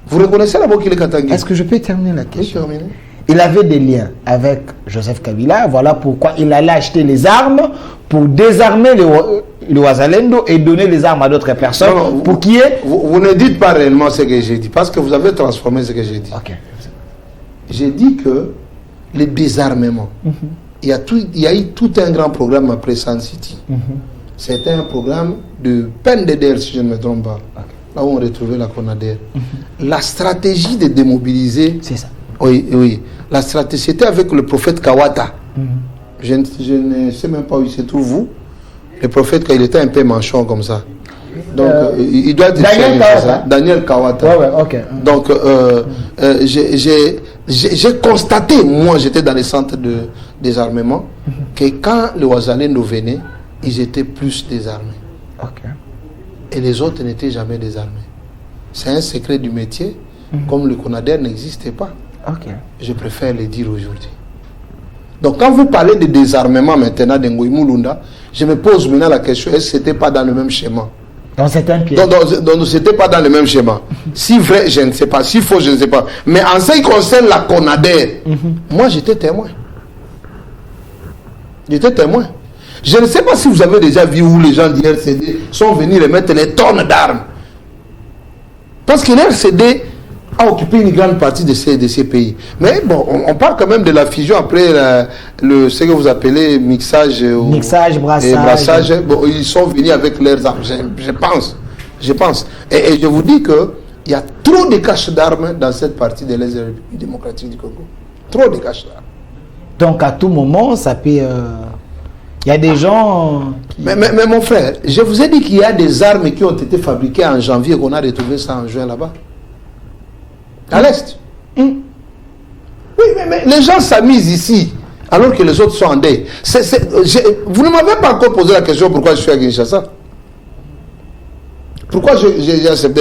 [SPEAKER 1] Vous reconnaissez d'abord qu'il est Katangé?
[SPEAKER 2] Est-ce que je peux terminer la question?
[SPEAKER 1] Oui, terminer.
[SPEAKER 2] Il avait des liens avec Joseph Kabila, voilà pourquoi il allait acheter les armes pour désarmer le Wazalendo et donner les armes à d'autres personnes pour qu'il y ait...
[SPEAKER 1] Vous ne dites pas réellement ce que j'ai dit, parce que vous avez transformé ce que j'ai dit. J'ai dit que le désarmement, il y a eu tout un grand programme après Sun City. C'était un programme de PNDDR, si je ne me trompe pas. Là où on retrouvait la CONADER. La stratégie de démobiliser...
[SPEAKER 2] C'est ça.
[SPEAKER 1] Oui. La stratégie, c'était avec le prophète Kawata. Je ne sais même pas où il se trouve, vous. Le prophète, quand il était un peu manchon comme ça. Donc, il doit être Daniel Kawata. Donc, j'ai constaté, moi, j'étais dans les centres de désarmement, que quand le Wazalendo venait, ils étaient plus désarmés. Et les autres n'étaient jamais désarmés. C'est un secret du métier, comme le CONADER n'existait pas. Je préfère le dire aujourd'hui. Donc quand vous parlez de désarmement maintenant de Ngoï Moulounda, je me pose maintenant la question, est-ce que ce n'était pas dans le même schéma?
[SPEAKER 2] Donc c'est un piège.
[SPEAKER 1] Donc ce n'était pas dans le même schéma. Si vrai, je ne sais pas. Si faux, je ne sais pas. Mais en ce qui concerne la CONADER, moi j'étais témoin. Je ne sais pas si vous avez déjà vu où les gens d'IRCD sont venus remettre les tonnes d'armes. Parce que l'IRCD a occupé une grande partie de ces pays. Mais bon, on parle quand même de la fusion après ce que vous appelez mixage, brassage. Bon, ils sont venus avec leurs armes, je pense. Et je vous dis qu'il y a trop de caches d'armes dans cette partie de l'Est démocratique du Congo. Trop de caches d'armes.
[SPEAKER 2] Donc à tout moment, ça peut... Il y a des gens...
[SPEAKER 1] Mais mon frère, je vous ai dit qu'il y a des armes qui ont été fabriquées en janvier et qu'on a retrouvé ça en juin là-bas. À l'Est. Oui, mais les gens s'amusent ici, alors que les autres sont en deuil. Vous ne m'avez pas encore posé la question pourquoi je suis à Kinshasa. Pourquoi j'ai accepté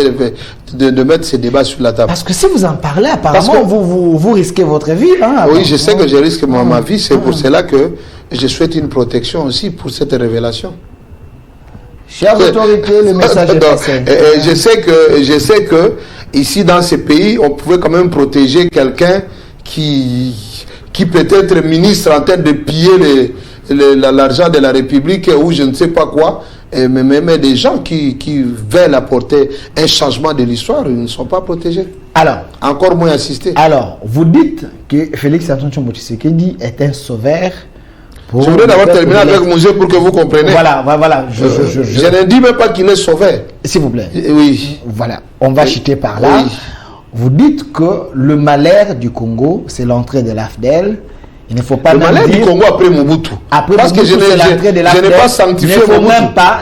[SPEAKER 1] de mettre ces débats sur la table?
[SPEAKER 2] Parce que si vous en parlez, apparemment, vous risquez votre vie. Hein,
[SPEAKER 1] oui, je sais que je risque ma vie. C'est pour cela que je souhaite une protection aussi pour cette révélation.
[SPEAKER 2] Chère autorité, le message est passé.
[SPEAKER 1] Je sais que ici, dans ces pays, on pouvait quand même protéger quelqu'un qui peut être ministre en train de piller l'argent de la République ou je ne sais pas quoi. Mais des gens qui veulent apporter un changement de l'histoire, ils ne sont pas protégés.
[SPEAKER 2] Alors,
[SPEAKER 1] encore moins assistés.
[SPEAKER 2] Alors, vous dites que Félix Antoine Tshombo Tshisekedi est un sauveur.
[SPEAKER 1] Je voudrais d'abord terminer avec Mouzé pour que vous compreniez.
[SPEAKER 2] Voilà.
[SPEAKER 1] Je ne dis même pas qu'il est sauveur.
[SPEAKER 2] S'il vous plaît.
[SPEAKER 1] Oui.
[SPEAKER 2] Voilà, on va chuter par là. Oui. Vous dites que le malheur du Congo, c'est l'entrée de l'AFDEL. Il ne faut pas
[SPEAKER 1] le malheur du Congo après Mobutu.
[SPEAKER 2] Parce que je n'ai pas sanctifié Mobutu.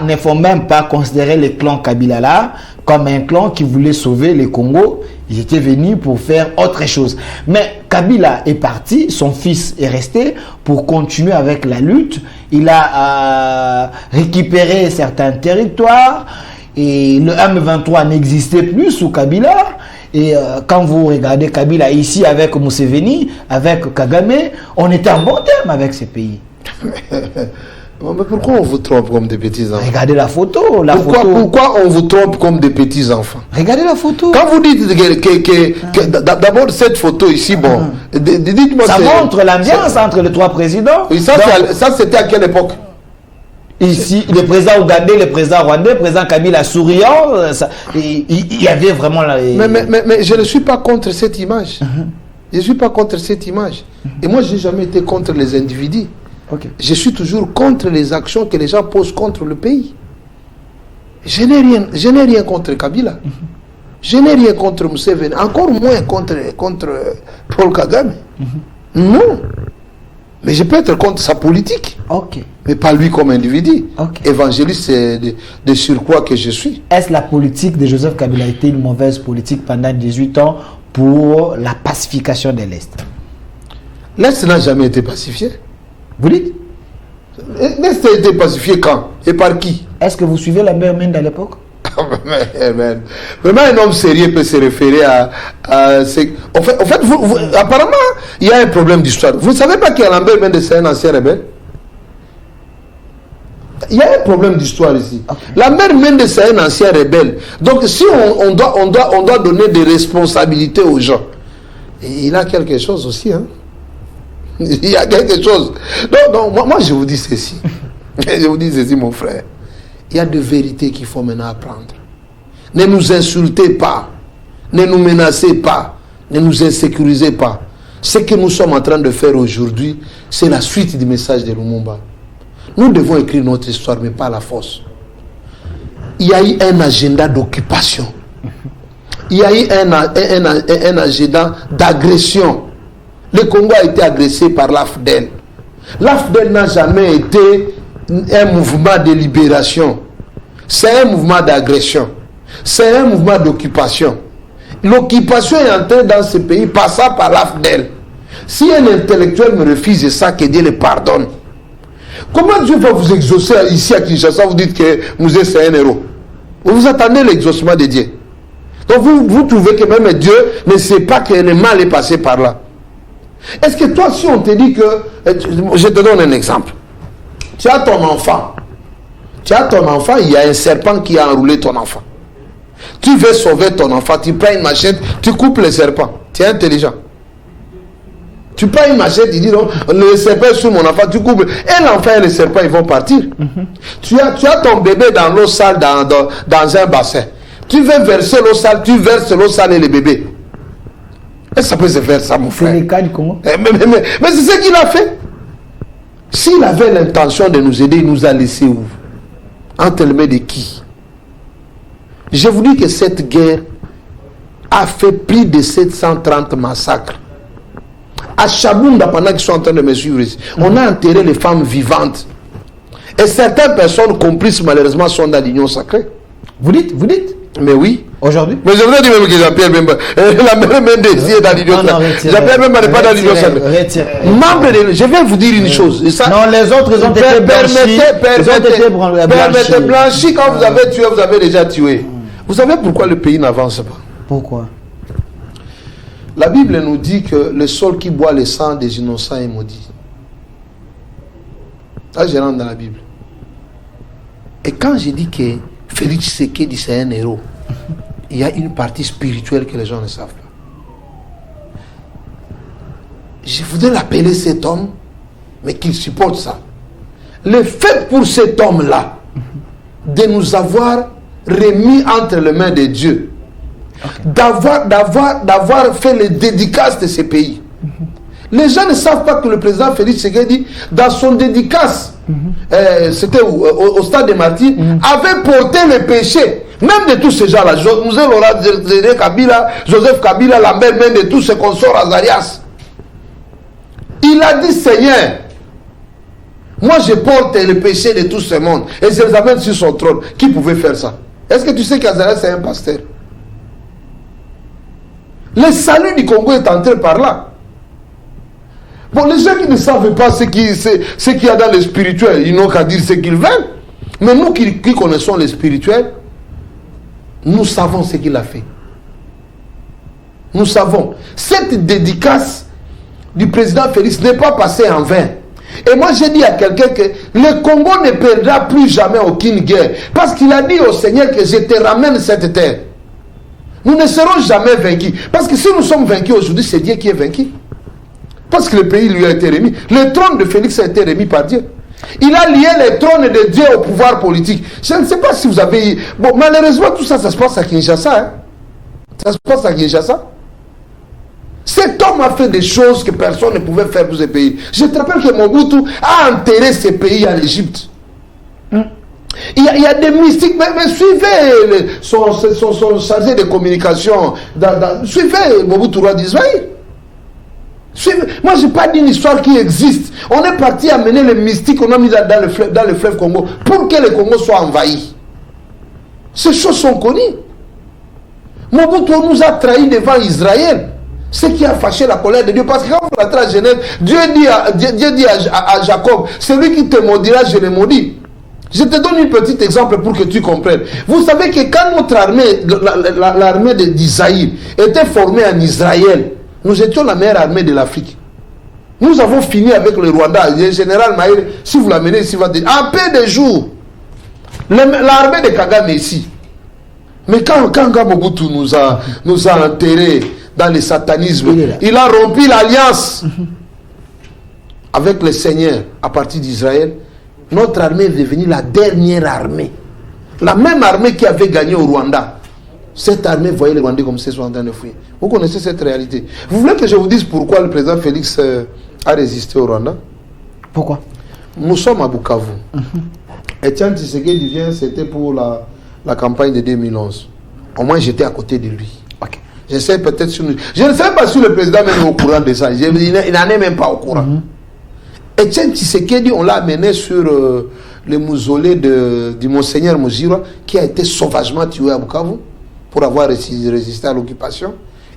[SPEAKER 2] Il ne faut même pas considérer le clan Kabila là comme un clan qui voulait sauver le Congo. Ils étaient venus pour faire autre chose. Mais Kabila est parti, son fils est resté pour continuer avec la lutte. Il a récupéré certains territoires et le M23 n'existait plus sous Kabila. Et quand vous regardez Kabila ici avec Museveni, avec Kagame, on était en bon terme avec ces pays.
[SPEAKER 1] Mais pourquoi on vous trompe comme des petits enfants?
[SPEAKER 2] Regardez la photo.
[SPEAKER 1] Pourquoi on vous trompe comme des petits enfants?
[SPEAKER 2] Regardez la photo.
[SPEAKER 1] Quand vous dites que d'abord cette photo ici, bon, dites-moi...
[SPEAKER 2] Ça montre l'ambiance entre les trois présidents.
[SPEAKER 1] Oui, ça c'était à quelle époque?
[SPEAKER 2] Ici, le président ougandais, le président rwandais, le président Kabila souriant, il y avait vraiment...
[SPEAKER 1] Mais je ne suis pas contre cette image. Je ne suis pas contre cette image. Et moi, je n'ai jamais été contre les individus. Je suis toujours contre les actions que les gens posent contre le pays. Je n'ai rien contre Kabila. Je n'ai rien contre Museveni. Encore moins contre Paul Kagame. Non. Mais je peux être contre sa politique. Mais pas lui comme individu. Évangéliste, c'est de surcroît que je suis.
[SPEAKER 2] Est-ce la politique de Joseph Kabila a été une mauvaise politique pendant 18 ans pour la pacification de l'Est?
[SPEAKER 1] L'Est n'a jamais été pacifié.
[SPEAKER 2] Vous dites?
[SPEAKER 1] L'Est a été pacifié quand? Et par qui?
[SPEAKER 2] Est-ce que vous suivez la mère Mende à l'époque?
[SPEAKER 1] Vraiment, un homme sérieux peut se référer à en fait, apparemment, il y a un problème d'histoire. Vous ne savez pas qu'Alembert Mende, c'est un ancien rebelle? Il y a un problème d'histoire ici. Lambert Mende, c'est un ancien rebelle. Donc, si on doit donner des responsabilités aux gens, il a quelque chose aussi. Hein? Il y a quelque chose. Donc moi, je vous dis ceci. Je vous dis ceci, mon frère. Il y a des vérités qu'il faut maintenant apprendre. Ne nous insultez pas. Ne nous menacez pas. Ne nous insécurisez pas. Ce que nous sommes en train de faire aujourd'hui, c'est la suite du message de Lumumba. Nous devons écrire notre histoire, mais pas la force. Il y a eu un agenda d'occupation. Il y a eu un agenda d'agression. Le Congo a été agressé par l'AFDEL. L'AFDEL n'a jamais été un mouvement de libération. C'est un mouvement d'agression. C'est un mouvement d'occupation. L'occupation est entrée dans ce pays passant par l'AFDEL. Si un intellectuel me refuse ça, que Dieu le pardonne. Comment Dieu va vous exaucer ici à Kinshasa? Vous dites que Mouzé c'est un héros. Vous attendez l'exaucement de Dieu. Donc vous trouvez que même Dieu ne sait pas que le mal est passé par là. Est-ce que toi, si on te dit que... Je te donne un exemple. Tu as ton enfant. Il y a un serpent qui a enroulé ton enfant. Tu veux sauver ton enfant, tu prends une machette, tu coupes le serpent. Tu es intelligent. Tu prends une machette, tu dis non, le serpent est sur mon enfant, tu coupes. Et l'enfant et le serpent, ils vont partir. Tu as ton bébé dans l'eau sale, dans un bassin. Tu veux verser l'eau sale, tu verses l'eau sale et le bébé. Et ça peut se faire ça, mon frère.
[SPEAKER 2] C'est le cas du Congo.
[SPEAKER 1] Mais c'est ce qu'il a fait. S'il avait l'intention de nous aider, il nous a laissé où? Entre les mains de qui? Je vous dis que cette guerre a fait plus de 730 massacres. À Chabunda, pendant qu'ils sont en train de me suivre ici, on a enterré les femmes vivantes. Et certaines personnes complices, malheureusement, sont dans l'union sacrée.
[SPEAKER 2] Vous dites?
[SPEAKER 1] Mais oui.
[SPEAKER 2] Aujourd'hui?
[SPEAKER 1] Mais je vous ai dit même que Jean-Pierre Bemba, la même est dans l'union sacrée. Jean-Pierre Bemba n'est pas dans l'union sacrée. Je vais vous dire une chose. Et ça,
[SPEAKER 2] non, les autres, ils ont été blanchis.
[SPEAKER 1] Permettez blanchis quand vous avez tué, vous avez déjà tué. Vous savez pourquoi le pays n'avance pas?
[SPEAKER 2] Pourquoi?
[SPEAKER 1] La Bible nous dit que le sol qui boit le sang des innocents est maudit. Là, je rentre dans la Bible. Et quand je dis que Félix Tshisekedi c'est un héros, il y a une partie spirituelle que les gens ne savent pas. Je voudrais l'appeler cet homme, mais qu'il supporte ça. Le fait pour cet homme-là de nous avoir remis entre les mains de Dieu, d'avoir fait les dédicaces de ces pays. Les gens ne savent pas que le président Félix Tshisekedi, dans son dédicace, c'était au stade des Martyrs, avait porté le péché, même de tous ces gens-là, Joseph Kabila, Lambert Mende, de tous ces consorts Azarias. Il a dit, Seigneur, moi je porte le péché de tout ce monde, et je les amène sur son trône. Qui pouvait faire ça? Est-ce que tu sais qu'Azarias c'est un pasteur? Le salut du Congo est entré par là. Bon, les gens qui ne savent pas ce qu'il y a dans le spirituel, ils n'ont qu'à dire ce qu'ils veulent. Mais nous qui connaissons le spirituel, nous savons ce qu'il a fait. Nous savons. Cette dédicace du président Félix n'est pas passée en vain. Et moi j'ai dit à quelqu'un que le Congo ne perdra plus jamais aucune guerre. Parce qu'il a dit au Seigneur que je te ramène cette terre. Nous ne serons jamais vaincus. Parce que si nous sommes vaincus aujourd'hui, c'est Dieu qui est vaincu. Parce que le pays lui a été remis. Le trône de Félix a été remis par Dieu. Il a lié le trône de Dieu au pouvoir politique. Je ne sais pas si vous avez... Bon, malheureusement, tout ça, ça se passe à Kinshasa. Hein? Ça se passe à Kinshasa. Cet homme a fait des choses que personne ne pouvait faire pour ce pays. Je te rappelle que Mobutu a enterré ce pays à l'Égypte. Il y a des mystiques, mais suivez son chargé de communication. Suivez Mobutu roi d'Israël. Moi, je n'ai pas dit une histoire qui existe. On est parti amener les mystiques qu'on a mis dans le fleuve Congo pour que le Congo soit envahi. Ces choses sont connues. Mobutu nous a trahis devant Israël. Ce qui a fâché la colère de Dieu. Parce que quand vous rentrez à Genève, Dieu dit à Jacob, celui qui te maudira, je le maudis. Je te donne un petit exemple pour que tu comprennes. Vous savez que quand notre armée, l'armée d'Isaïe, était formée en Israël, nous étions la meilleure armée de l'Afrique. Nous avons fini avec le Rwanda. Le général Maïr, si vous l'amenez ici, va dire, en peu de jours, l'armée de Kagame est ici. Mais quand Mobutu nous a enterrés dans le satanisme, il a rompu l'alliance avec le Seigneur à partir d'Israël. Notre armée est devenue la dernière armée. La même armée qui avait gagné au Rwanda. Cette armée voyait les Rwandais comme s'ils sont en train de fuir. Vous connaissez cette réalité. Vous voulez que je vous dise pourquoi le président Félix a résisté au Rwanda? Pourquoi? Nous sommes à Bukavu. Etienne Tshisekedi vient, c'était pour la campagne de 2011. Au moins j'étais à côté de lui. Okay. Je sais peut-être sur... Je ne sais pas si le président même est au courant de ça. Il n'en est même pas au courant. Etienne Tshisekedi, on l'a amené sur le mausolée du Monseigneur Muzira, qui a été sauvagement tué à Bukavu pour avoir résisté à l'occupation.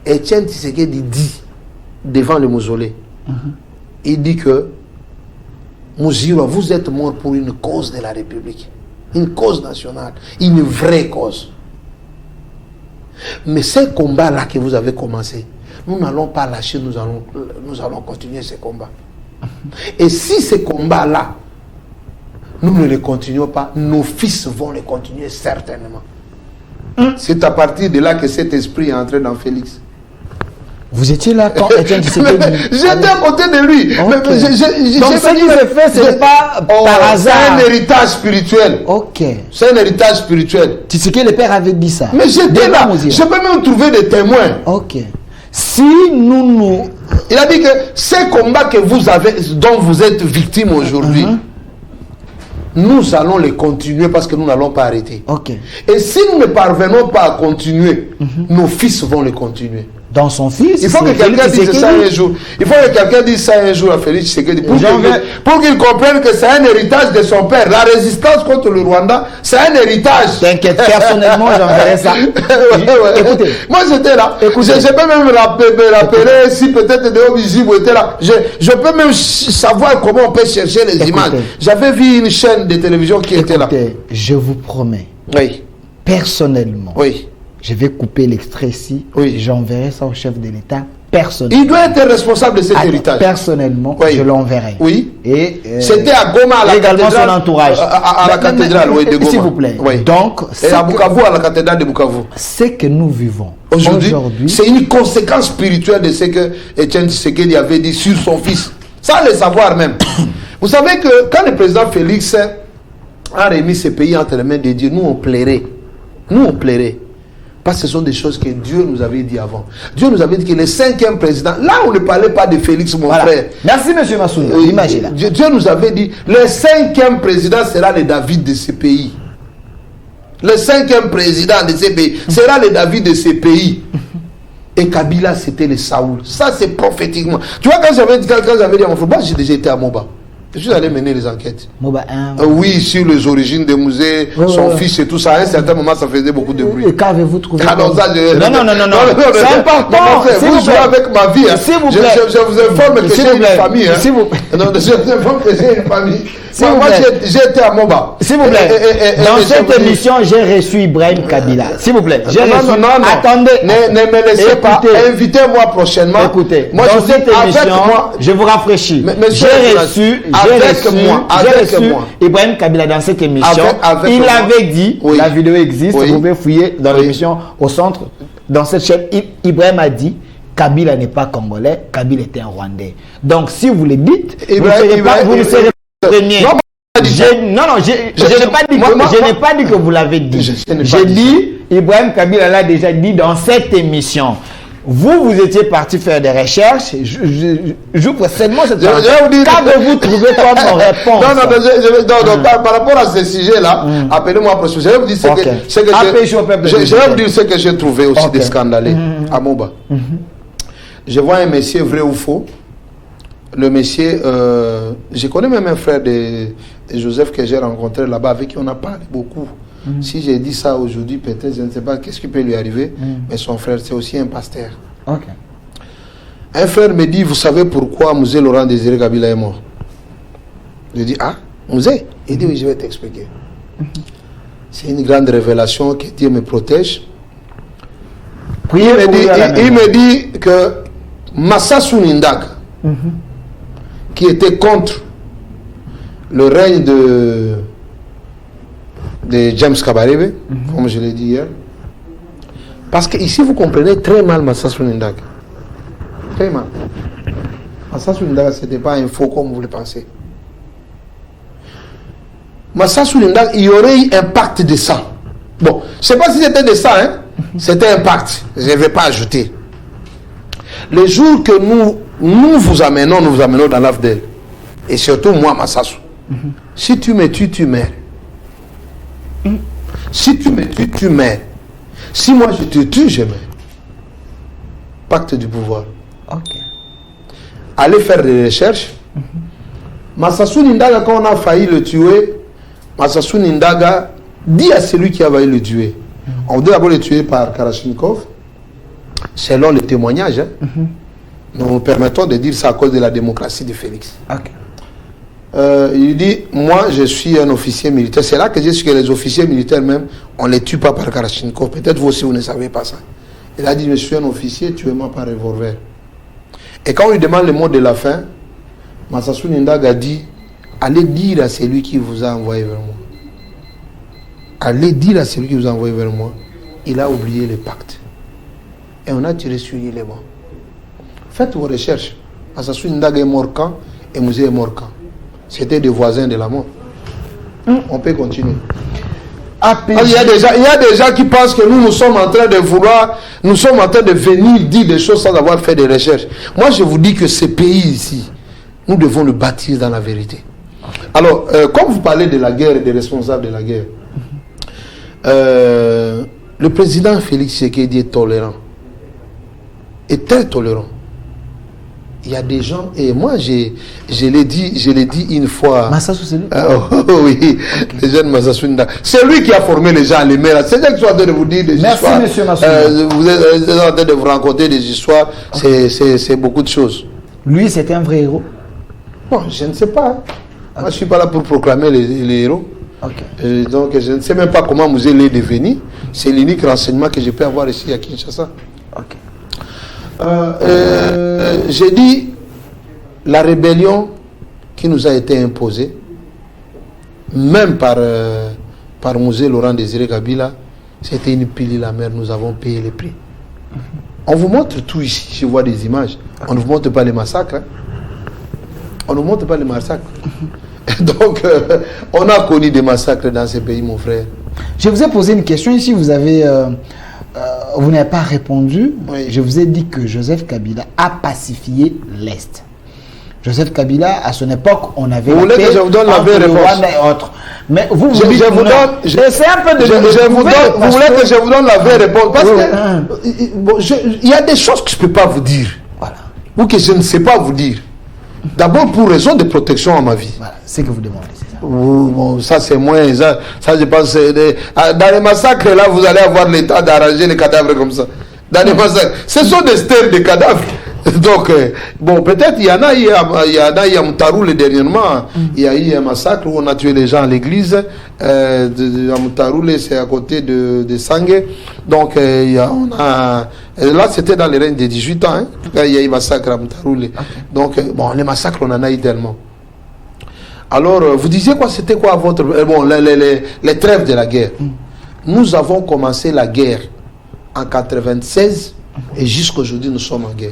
[SPEAKER 1] Etienne Tshisekedi dit devant le mausolée, il dit que Muzira, vous êtes mort pour une cause de la République, une cause nationale, une vraie cause. Mais ces combats-là que vous avez commencé, nous n'allons pas lâcher, nous allons continuer ces combats. Et si ces combats-là, nous ne les continuons pas, nos fils vont les continuer certainement. C'est à partir de là que cet esprit est entré dans Félix.
[SPEAKER 2] Vous étiez là quand Etienne Tshisekedi...
[SPEAKER 1] J'étais à côté de lui.
[SPEAKER 2] Okay. Donc ce qu'il a fait, ce n'est pas par hasard.
[SPEAKER 1] C'est un héritage spirituel.
[SPEAKER 2] Ok.
[SPEAKER 1] C'est un héritage spirituel.
[SPEAKER 2] Tshisekedi, le père avait dit ça.
[SPEAKER 1] Mais j'étais là. Je peux même trouver des témoins.
[SPEAKER 2] Ok. Si nous...
[SPEAKER 1] Il a dit que ces combats que vous avez, dont vous êtes victime aujourd'hui, nous allons les continuer parce que nous n'allons pas arrêter.
[SPEAKER 2] Ok.
[SPEAKER 1] Et si nous ne parvenons pas à continuer, nos fils vont les continuer.
[SPEAKER 2] dans son fils.
[SPEAKER 1] Il faut que quelqu'un dise ça un jour. Il faut que quelqu'un dise ça un jour à Félix Tshisekedi pour qu'il comprenne que c'est un héritage de son père. La résistance contre le Rwanda, c'est un héritage.
[SPEAKER 2] T'inquiète, personnellement, j'enverrai ça. Écoutez.
[SPEAKER 1] Moi, j'étais là. Je peux même me rappeler si peut-être Deo Bizibu était là. Je peux même savoir comment on peut chercher les images. J'avais vu une chaîne de télévision qui était là.
[SPEAKER 2] Je vous promets.
[SPEAKER 1] Oui.
[SPEAKER 2] Personnellement.
[SPEAKER 1] Oui.
[SPEAKER 2] Je vais couper l'extrait ici.
[SPEAKER 1] Oui.
[SPEAKER 2] J'enverrai ça au chef de l'État. Personnellement.
[SPEAKER 1] Il doit être responsable de cet héritage.
[SPEAKER 2] Personnellement, je l'enverrai.
[SPEAKER 1] Oui.
[SPEAKER 2] Et
[SPEAKER 1] c'était à Goma, à la
[SPEAKER 2] également
[SPEAKER 1] cathédrale.
[SPEAKER 2] Son entourage.
[SPEAKER 1] À la cathédrale, oui, de Goma.
[SPEAKER 2] S'il vous plaît.
[SPEAKER 1] Oui.
[SPEAKER 2] Donc,
[SPEAKER 1] et à Bukavu, à la cathédrale de Bukavu.
[SPEAKER 2] Ce que nous vivons
[SPEAKER 1] aujourd'hui, c'est une conséquence spirituelle de ce que Etienne Tshisekedi avait dit sur son fils. Sans le savoir même. Vous savez que quand le président Félix a remis ce pays entre les mains de Dieu, nous on plairait. Nous on plairait. Parce que ce sont des choses que Dieu nous avait dit avant. Dieu nous avait dit que le 5e président, là on ne parlait pas de Félix, mon frère.
[SPEAKER 2] Merci M. Massoud. Imaginez.
[SPEAKER 1] Dieu nous avait dit, le 5e président sera le David de ce pays. Le 5e président de ce pays sera le David de ce pays. Et Kabila, c'était le Saoul. Ça, c'est prophétiquement. Tu vois, quand j'avais dit à mon frère, moi, j'ai déjà été à Moba. Je suis allé mener les enquêtes.
[SPEAKER 2] Moba 1.
[SPEAKER 1] Oui, sur les origines des musées, son fils et tout ça. À un certain moment, ça faisait beaucoup de bruit.
[SPEAKER 2] Et qu'avez-vous trouvé?
[SPEAKER 1] Non,
[SPEAKER 2] non. C'est important.
[SPEAKER 1] Vous jouez avec ma vie.
[SPEAKER 2] S'il vous plaît.
[SPEAKER 1] Je vous informe que j'ai une famille.
[SPEAKER 2] S'il vous plaît.
[SPEAKER 1] Non, je vous informe que j'ai une famille. Moi, j'ai été à Moba.
[SPEAKER 2] S'il vous plaît. Dans cette émission, j'ai reçu Ibrahim Kabila. S'il vous plaît.
[SPEAKER 1] Non.
[SPEAKER 2] Attendez.
[SPEAKER 1] Ne me laissez pas. Invitez-moi prochainement.
[SPEAKER 2] Écoutez, dans cette émission, je vous rafraîchis. J'ai reçu Ibrahim Kabila dans cette émission. Il avait dit, la vidéo existe, vous pouvez fouiller dans l'émission au centre, dans cette chaîne. Ibrahim a dit, Kabila n'est pas congolais, Kabila était un Rwandais. Donc si vous le dites, vous ne serez pas premier. Je n'ai pas dit que vous l'avez dit. J'ai dit, Ibrahim Kabila l'a déjà dit dans cette émission. Vous étiez parti faire des recherches. J'ouvre seulement cette question. Qu'avez-vous trouvé comme réponse?
[SPEAKER 1] Non, par rapport à ce sujet-là, appelez-moi prochain. Je vais vous dire ce que j'ai trouvé aussi de scandaleux à Moba. Je vois un monsieur vrai ou faux. Le monsieur, je connais même un frère de Joseph que j'ai rencontré là-bas, avec qui on a parlé beaucoup. Si j'ai dit ça aujourd'hui, peut-être, je ne sais pas qu'est-ce qui peut lui arriver, mais son frère, c'est aussi un pasteur. Un frère me dit, vous savez pourquoi Mouzé Laurent Désiré Kabila est mort? Je dis, ah, Mouzé? Il dit, oui, je vais t'expliquer. C'est une grande révélation, que Dieu me protège. Il me dit que Massassou Nindag, qui était contre le règne de James Kabarebe, comme je l'ai dit hier. Parce que ici, vous comprenez très mal Massassou Nindag. Très mal. Massassou Nindag, ce n'était pas un faux comme vous le pensez. Massassou Nindag, il y aurait eu un pacte de sang. Bon, je ne sais pas si c'était de sang, hein? C'était un pacte. Je ne vais pas ajouter. Le jour que nous vous amenons dans l'AFDEL, et surtout moi, Massassou, si tu me tues, tu meurs. Si tu me tues, tu meurs. Si moi je te tue, je meurs. Pacte du pouvoir. Allez faire des recherches. Massassou Nindaga, quand on a failli le tuer, Massassou Nindaga dit à celui qui a failli le tuer. On doit d'abord le tuer par Kalachnikov, selon le témoignage. Nous nous permettons de dire ça à cause de la démocratie de Félix. Il dit, moi je suis un officier militaire. C'est là que j'ai su que les officiers militaires même, on ne les tue pas par Kalachnikov. Peut-être vous aussi vous ne savez pas ça. Il a dit, je suis un officier, tuez-moi par revolver. Et quand on lui demande le mot de la fin, Massassou Nindaga a dit, allez dire à celui qui vous a envoyé vers moi. Allez dire à celui qui vous a envoyé vers moi. Il a oublié le pacte. Et on a tiré sur lui les mains. Faites vos recherches. Massassou Nindaga est mort quand et Mouzé est mort quand. C'était des voisins de la mort. On peut continuer. Il y a des gens qui pensent que nous sommes en train de vouloir, nous sommes en train de venir dire des choses sans avoir fait des recherches. Moi, je vous dis que ce pays ici, nous devons le bâtir dans la vérité. Alors, comme vous parlez de la guerre et des responsables de la guerre, le président Félix Tshisekedi est tolérant. est très tolérant. Il y a des gens, et moi je l'ai dit une fois.
[SPEAKER 2] Massassou, c'est lui?
[SPEAKER 1] Oui, le jeune Massassou. C'est lui qui a formé les gens à l'aimer. C'est lui qui est en train de vous dire des histoires.
[SPEAKER 2] Merci, monsieur Massassou.
[SPEAKER 1] Vous êtes en train de vous raconter des histoires. C'est beaucoup de choses.
[SPEAKER 2] Lui, c'était un vrai héros?
[SPEAKER 1] Bon, je ne sais pas. Moi, je ne suis pas là pour proclamer les héros. Donc, je ne sais même pas comment Mouzé l'est devenu. C'est l'unique renseignement que je peux avoir ici à Kinshasa. J'ai dit la rébellion qui nous a été imposée, même par Mouzé Laurent Désiré Kabila, c'était une pile la mer, nous avons payé les prix. On vous montre tout ici, je vois des images. On ne vous montre pas les massacres. Hein. On ne vous montre pas les massacres. Donc, on a connu des massacres dans ces pays, mon frère.
[SPEAKER 2] Je vous ai posé une question ici, vous n'avez pas répondu. Oui. Je vous ai dit que Joseph Kabila a pacifié l'Est. Joseph Kabila, à son époque, on avait...
[SPEAKER 1] Vous voulez que je vous donne la vraie réponse?
[SPEAKER 2] Et autres. Mais vous
[SPEAKER 1] je vous voulez que je vous donne la vraie réponse? Parce que il y a des choses que je ne peux pas vous dire.
[SPEAKER 2] Voilà.
[SPEAKER 1] Ou que je ne sais pas vous dire. D'abord pour raison de protection à ma vie.
[SPEAKER 2] Voilà, c'est que vous demandez, c'est ça.
[SPEAKER 1] Bon, ça c'est moins, ça je pense, dans les massacres là, vous allez avoir l'état d'arranger les cadavres comme ça. Dans les massacres, ce sont des stèles de cadavres. Donc, bon, peut-être il y en a eu à Moutaroule dernièrement, il y a eu un massacre où on a tué les gens à l'église. À Moutaroule, c'est à côté de Sangué. Donc, là, c'était dans les règnes de 18 ans. Hein. Il y a eu un massacre à Moutaroule. Donc, bon, les massacres, on en a eu tellement. Alors, vous disiez quoi? C'était quoi votre... Bon, les trêves de la guerre. Nous avons commencé la guerre en 96 et jusqu'à aujourd'hui, nous sommes en guerre.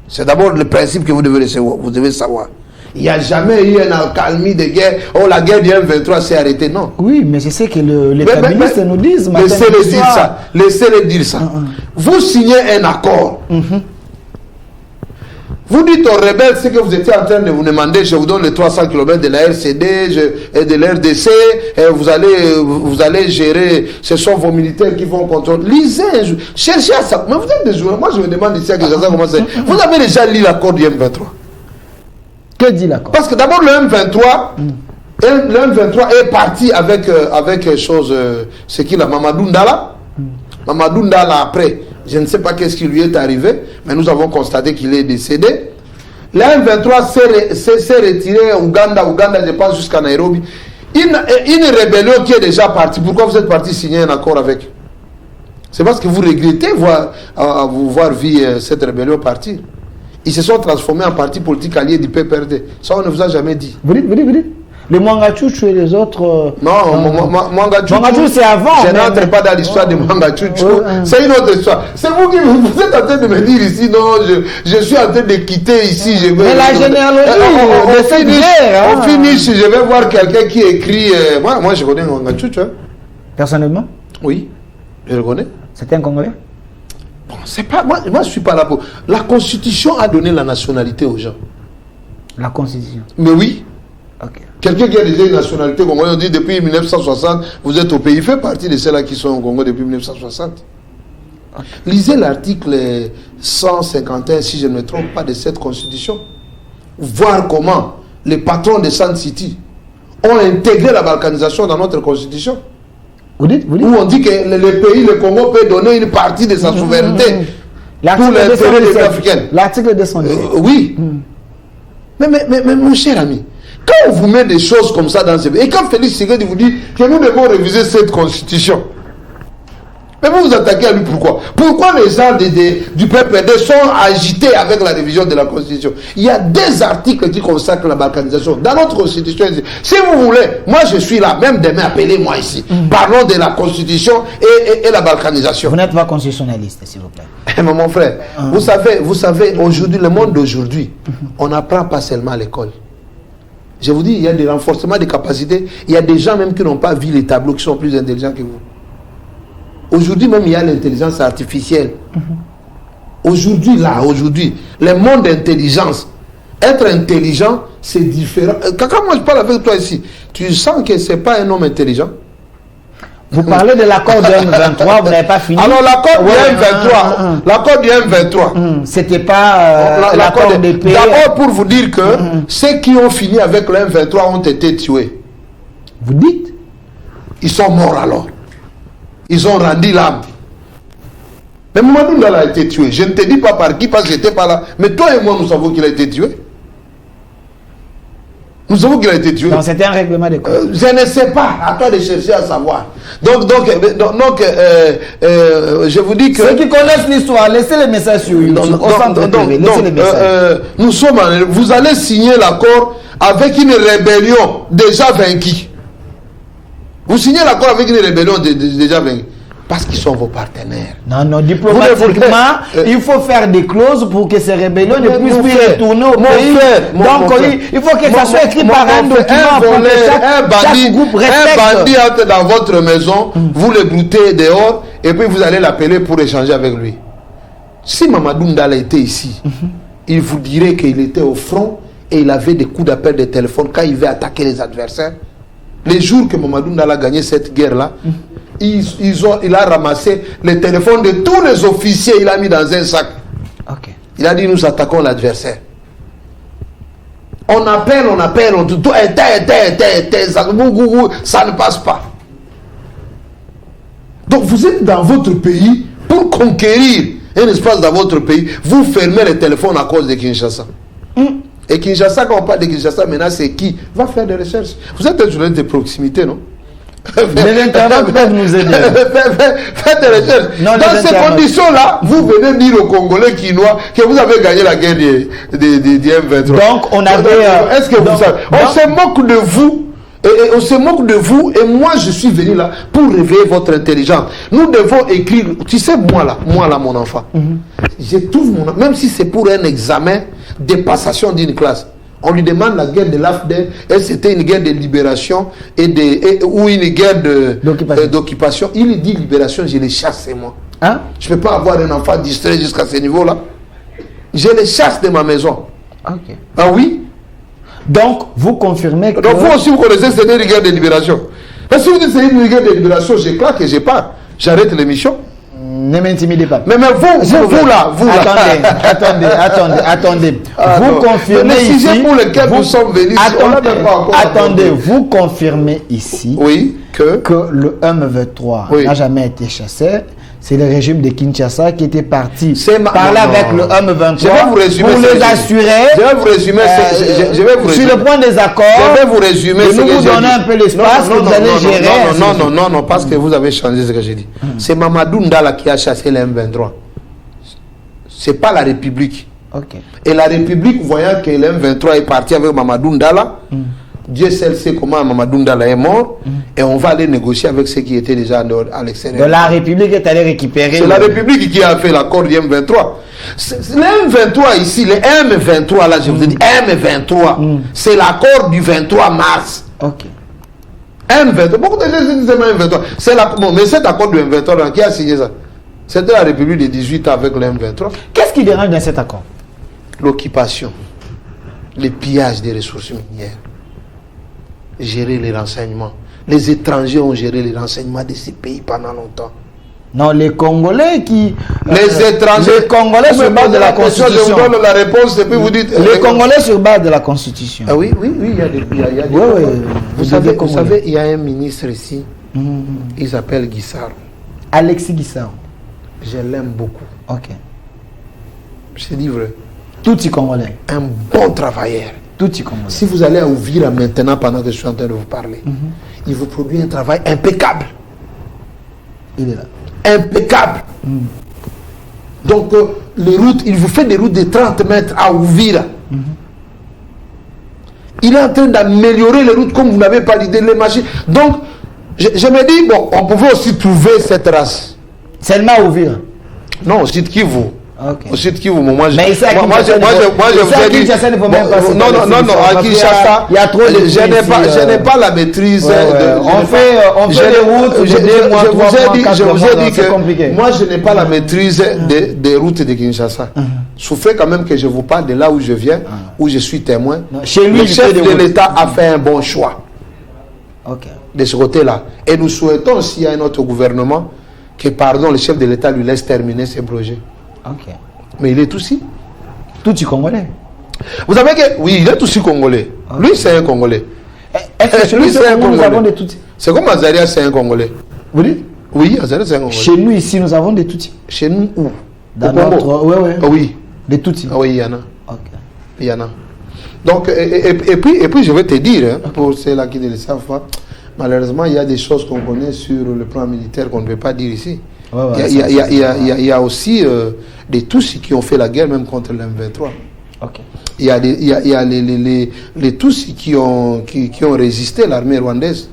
[SPEAKER 1] C'est d'abord le principe que vous devez savoir. Il n'y a jamais eu une accalmie de guerre. Oh, la guerre du M23 s'est arrêtée. Non.
[SPEAKER 2] Oui, mais c'est ce que les féministes nous disent.
[SPEAKER 1] Laissez-les dire ça. Laissez-les dire ça. Vous signez un accord. Vous dites aux rebelles ce que vous étiez en train de vous demander. Je vous donne les 300 km de la RCD et de l'RDC. Et vous allez gérer. Ce sont vos militaires qui vont contrôler. Lisez. Cherchez à ça. Mais vous êtes des joueurs. Moi, je me demande ici à Kinshasa comment c'est. Vous avez déjà lu l'accord du M23.
[SPEAKER 2] Que dit l'accord?
[SPEAKER 1] Parce que d'abord, le M23 est parti avec chose. C'est qui là? Mamadou Ndala. Mamadou Ndala après. Je ne sais pas qu'est-ce qui lui est arrivé, mais nous avons constaté qu'il est décédé. Le M23 s'est retiré à Ouganda, je pense, jusqu'à Nairobi. Une rébellion qui est déjà partie. Pourquoi vous êtes parti signer un accord avec? C'est parce que vous regrettez voir vivre cette rébellion partir. Ils se sont transformés en parti politique allié du PPRD. Ça, on ne vous a jamais dit.
[SPEAKER 2] Vous dites. Les Mangachouchou et les autres...
[SPEAKER 1] Non,
[SPEAKER 2] Mangachouchou c'est avant.
[SPEAKER 1] Je n'entre pas dans l'histoire de Mangachouchou. C'est une autre histoire. C'est vous qui vous êtes en train de me dire ici, non, je suis en train de quitter ici.
[SPEAKER 2] Mais la généalogie,
[SPEAKER 1] on finit, je vais voir quelqu'un qui écrit... Moi, je connais Mangachouchou. Hein.
[SPEAKER 2] Personnellement?
[SPEAKER 1] Oui, je le connais.
[SPEAKER 2] C'était un Congolais?
[SPEAKER 1] Bon, c'est pas... Moi, je ne suis pas là pour... La Constitution a donné la nationalité aux gens.
[SPEAKER 2] La Constitution?
[SPEAKER 1] Mais oui.
[SPEAKER 2] Okay.
[SPEAKER 1] Quelqu'un qui a déjà une nationalité congolaise, on dit depuis 1960, vous êtes au pays, il fait partie de ceux-là qui sont au Congo depuis 1960. Okay. Lisez l'article 151, si je ne me trompe pas, de cette constitution. Voir comment les patrons de Sun City ont intégré la balkanisation dans notre constitution.
[SPEAKER 2] Vous dites?
[SPEAKER 1] Où on dit que le pays, le Congo, peut donner une partie de sa souveraineté pour l'intérêt des Africains.
[SPEAKER 2] L'article 217.
[SPEAKER 1] Oui. Mais mon cher ami, quand on vous met des choses comme ça dans ce pays, et quand Félix Tshisekedi vous dit que nous devons réviser cette constitution, mais vous vous attaquez à lui pourquoi? Pourquoi les gens du PPD sont agités avec la révision de la constitution? Il y a des articles qui consacrent la balkanisation dans notre constitution. Si vous voulez, moi je suis là, même demain, appelez-moi ici. Parlons de la constitution et la balkanisation.
[SPEAKER 2] Vous n'êtes pas constitutionnaliste, s'il vous plaît.
[SPEAKER 1] Mais mon frère, vous savez, aujourd'hui, le monde d'aujourd'hui, on n'apprend pas seulement à l'école. Je vous dis, il y a des renforcements des capacités. Il y a des gens même qui n'ont pas vu les tableaux, qui sont plus intelligents que vous. Aujourd'hui même, il y a l'intelligence artificielle. Aujourd'hui, le monde d'intelligence. Être intelligent, c'est différent. Quand moi je parle avec toi ici, tu sens que ce n'est pas un homme intelligent.
[SPEAKER 2] Vous parlez de l'accord du M23, vous n'avez pas fini.
[SPEAKER 1] Alors l'accord du M23, l'accord du M23,
[SPEAKER 2] c'était pas l'accord de paix.
[SPEAKER 1] D'abord pour vous dire que ceux qui ont fini avec le M23 ont été tués.
[SPEAKER 2] Vous dites?
[SPEAKER 1] Ils sont morts alors. Ils ont rendu l'âme. Mais Mamadou Ndala a été tué. Je ne te dis pas par qui, parce que j'étais pas là. Mais toi et moi, nous savons qu'il a été tué. Nous savons qu'il a été tué.
[SPEAKER 2] Non, c'était un règlement de compte.
[SPEAKER 1] Je ne sais pas. À toi de chercher à savoir. Donc je vous dis que...
[SPEAKER 2] Ceux qui connaissent l'histoire, laissez les messages sur YouTube.
[SPEAKER 1] Nous sommes... Vous allez signer l'accord avec une rébellion déjà vaincue. Vous signez l'accord avec une rébellion déjà vaincue. Parce qu'ils sont vos partenaires.
[SPEAKER 2] Non, diplomatiquement, il faut faire des clauses pour que ces rébellions ne puissent plus retourner au pays. Donc, il faut que ça soit écrit par un document pour que chaque groupe respecte.
[SPEAKER 1] Un bandit entre dans votre maison, vous le broutez dehors, et puis vous allez l'appeler pour échanger avec lui. Si Mamadou Ndala était ici, il vous dirait qu'il était au front et il avait des coups d'appel de téléphone quand il veut attaquer les adversaires. Les jours que Mamadou Ndala a gagné cette guerre-là, il a ramassé les téléphones de tous les officiers, il a mis dans un sac.
[SPEAKER 2] Okay.
[SPEAKER 1] Il a dit, nous attaquons l'adversaire. On appelle, ça ne passe pas. Donc vous êtes dans votre pays pour conquérir un espace dans votre pays, vous fermez les téléphones à cause de Kinshasa. Et Kinshasa, quand on parle de Kinshasa, maintenant c'est qui va faire des recherches? Vous êtes un journaliste de proximité, non?
[SPEAKER 2] Les internautes peuvent nous aider.
[SPEAKER 1] Faites des recherches. Dans ces conditions-là, vous venez dire aux Congolais quinois que vous avez gagné la guerre du M23.
[SPEAKER 2] Donc, on avait...
[SPEAKER 1] Est-ce que vous savez? On se moque de vous. Et on se moque de vous. Et moi, je suis venu là pour réveiller votre intelligence. Nous devons écrire... Tu sais, moi là, mon enfant, je trouve même si c'est pour un examen de passation d'une classe, on lui demande la guerre de l'AFDEL, et c'était une guerre de libération ou une guerre d'occupation. Il dit libération, je les chasse, c'est moi.
[SPEAKER 2] Hein? Je
[SPEAKER 1] ne peux pas avoir un enfant distrait jusqu'à ce niveau-là. Je les chasse de ma maison.
[SPEAKER 2] Okay.
[SPEAKER 1] Ah oui?
[SPEAKER 2] Donc, vous confirmez que...
[SPEAKER 1] Donc, vous aussi, vous connaissez que c'était une guerre de libération. Mais si vous dites que c'est une guerre de libération, je claque et je pars. J'arrête l'émission.
[SPEAKER 2] Ne m'intimidez pas.
[SPEAKER 1] Mais vous là.
[SPEAKER 2] Attendez. Vous confirmez ici...
[SPEAKER 1] pour lequel nous sommes venus...
[SPEAKER 2] Attendez, vous confirmez ici...
[SPEAKER 1] Oui, que
[SPEAKER 2] le M23 n'a jamais été chassé. C'est le régime de Kinshasa qui était parti parler avec le M23 pour les assurer.
[SPEAKER 1] Je vais vous résumer.
[SPEAKER 2] Sur le point des accords.
[SPEAKER 1] Je vais vous résumer.
[SPEAKER 2] Nous vous donnons un peu l'espace que vous allez gérer.
[SPEAKER 1] Non, parce que vous avez changé ce que j'ai dit. C'est Mamadou Ndala qui a chassé le M23. C'est pas la République.
[SPEAKER 2] Okay.
[SPEAKER 1] Et la République, voyant que le M23 est parti avec Mamadou Ndala, Dieu seul sait comment Mamadou Ndala est mort, et on va aller négocier avec ceux qui étaient déjà à l'extérieur.
[SPEAKER 2] De la République est allée récupérer.
[SPEAKER 1] C'est la République qui a fait l'accord du M23. Le M23 ici, le M23 là, je vous ai dit M23, c'est l'accord du 23 mars.
[SPEAKER 2] Ok.
[SPEAKER 1] M23, beaucoup de gens disent M23. C'est mais cet accord du M23 là, qui a signé ça? C'était la République de 18 ans avec le M23.
[SPEAKER 2] Qu'est-ce qui dérange dans cet accord?
[SPEAKER 1] L'occupation, le pillage des ressources minières. Gérer les renseignements. Les étrangers ont géré les renseignements de ces pays pendant longtemps.
[SPEAKER 2] Non, les Congolais qui...
[SPEAKER 1] les étrangers...
[SPEAKER 2] Les Congolais sur base de la Constitution.
[SPEAKER 1] Je vous donne la réponse et puis vous dites...
[SPEAKER 2] Les Congolais sur base de la Constitution.
[SPEAKER 1] Ah oui, il y a des... Vous savez, il y a un ministre ici, il s'appelle Guissard.
[SPEAKER 2] Alexis Guissard.
[SPEAKER 1] Je l'aime beaucoup.
[SPEAKER 2] Ok.
[SPEAKER 1] Je te dis vrai.
[SPEAKER 2] Tout y Congolais.
[SPEAKER 1] Un bon travailleur. Si vous allez à Ouvira maintenant, pendant que je suis en train de vous parler, il vous produit un travail impeccable.
[SPEAKER 2] Il est là.
[SPEAKER 1] Impeccable. Donc, les routes, il vous fait des routes de 30 mètres à Ouvira. Il est en train d'améliorer les routes comme vous n'avez pas l'idée, les machines. Donc, je me dis, bon, on pouvait aussi trouver cette race.
[SPEAKER 2] Seulement à Ouvira?
[SPEAKER 1] Non, c'est qui vous?
[SPEAKER 2] Okay.
[SPEAKER 1] Au sud Kivu, moi je vous ai dit. Non, à Kinshasa,
[SPEAKER 2] il y a trop de
[SPEAKER 1] je n'ai pas la maîtrise.
[SPEAKER 2] On fait les routes,
[SPEAKER 1] je vous ai dit que moi je n'ai pas la maîtrise des routes de Kinshasa. Souffrez quand même que je vous parle de là où je viens, où je suis témoin.
[SPEAKER 2] Chez lui,
[SPEAKER 1] le chef de l'État a fait un bon choix.
[SPEAKER 2] Ok.
[SPEAKER 1] de ce côté-là. Et nous souhaitons, s'il y a un autre gouvernement, que, pardon, le chef de l'État lui laisse terminer ses projets.
[SPEAKER 2] Ok.
[SPEAKER 1] Mais il est aussi.
[SPEAKER 2] Tutsi congolais.
[SPEAKER 1] Vous savez que, oui, il est aussi congolais. Okay. Lui, c'est un Congolais.
[SPEAKER 2] Est-ce que chez lui, c'est un Congolais? Nous avons des Tutsis.
[SPEAKER 1] C'est comme Azaria, c'est un Congolais.
[SPEAKER 2] Vous dites?
[SPEAKER 1] Oui, Azaria, c'est un Congolais.
[SPEAKER 2] Chez nous, ici, nous avons des Tutsis.
[SPEAKER 1] Chez nous, où?
[SPEAKER 2] Dans notre... Oui, oui.
[SPEAKER 1] Oh, oui.
[SPEAKER 2] Des Tutsis.
[SPEAKER 1] Ah oui, il y en a.
[SPEAKER 2] Ok.
[SPEAKER 1] Il y en a. Donc, et puis, je vais te dire, hein, pour ceux-là qui ne le savent pas, malheureusement, il y a des choses qu'on connaît sur le plan militaire qu'on ne peut pas dire ici. Il y a aussi des Tutsis qui ont fait la guerre même contre l'M23.
[SPEAKER 2] Okay.
[SPEAKER 1] Il y a les Tutsis qui ont résisté à l'armée rwandaise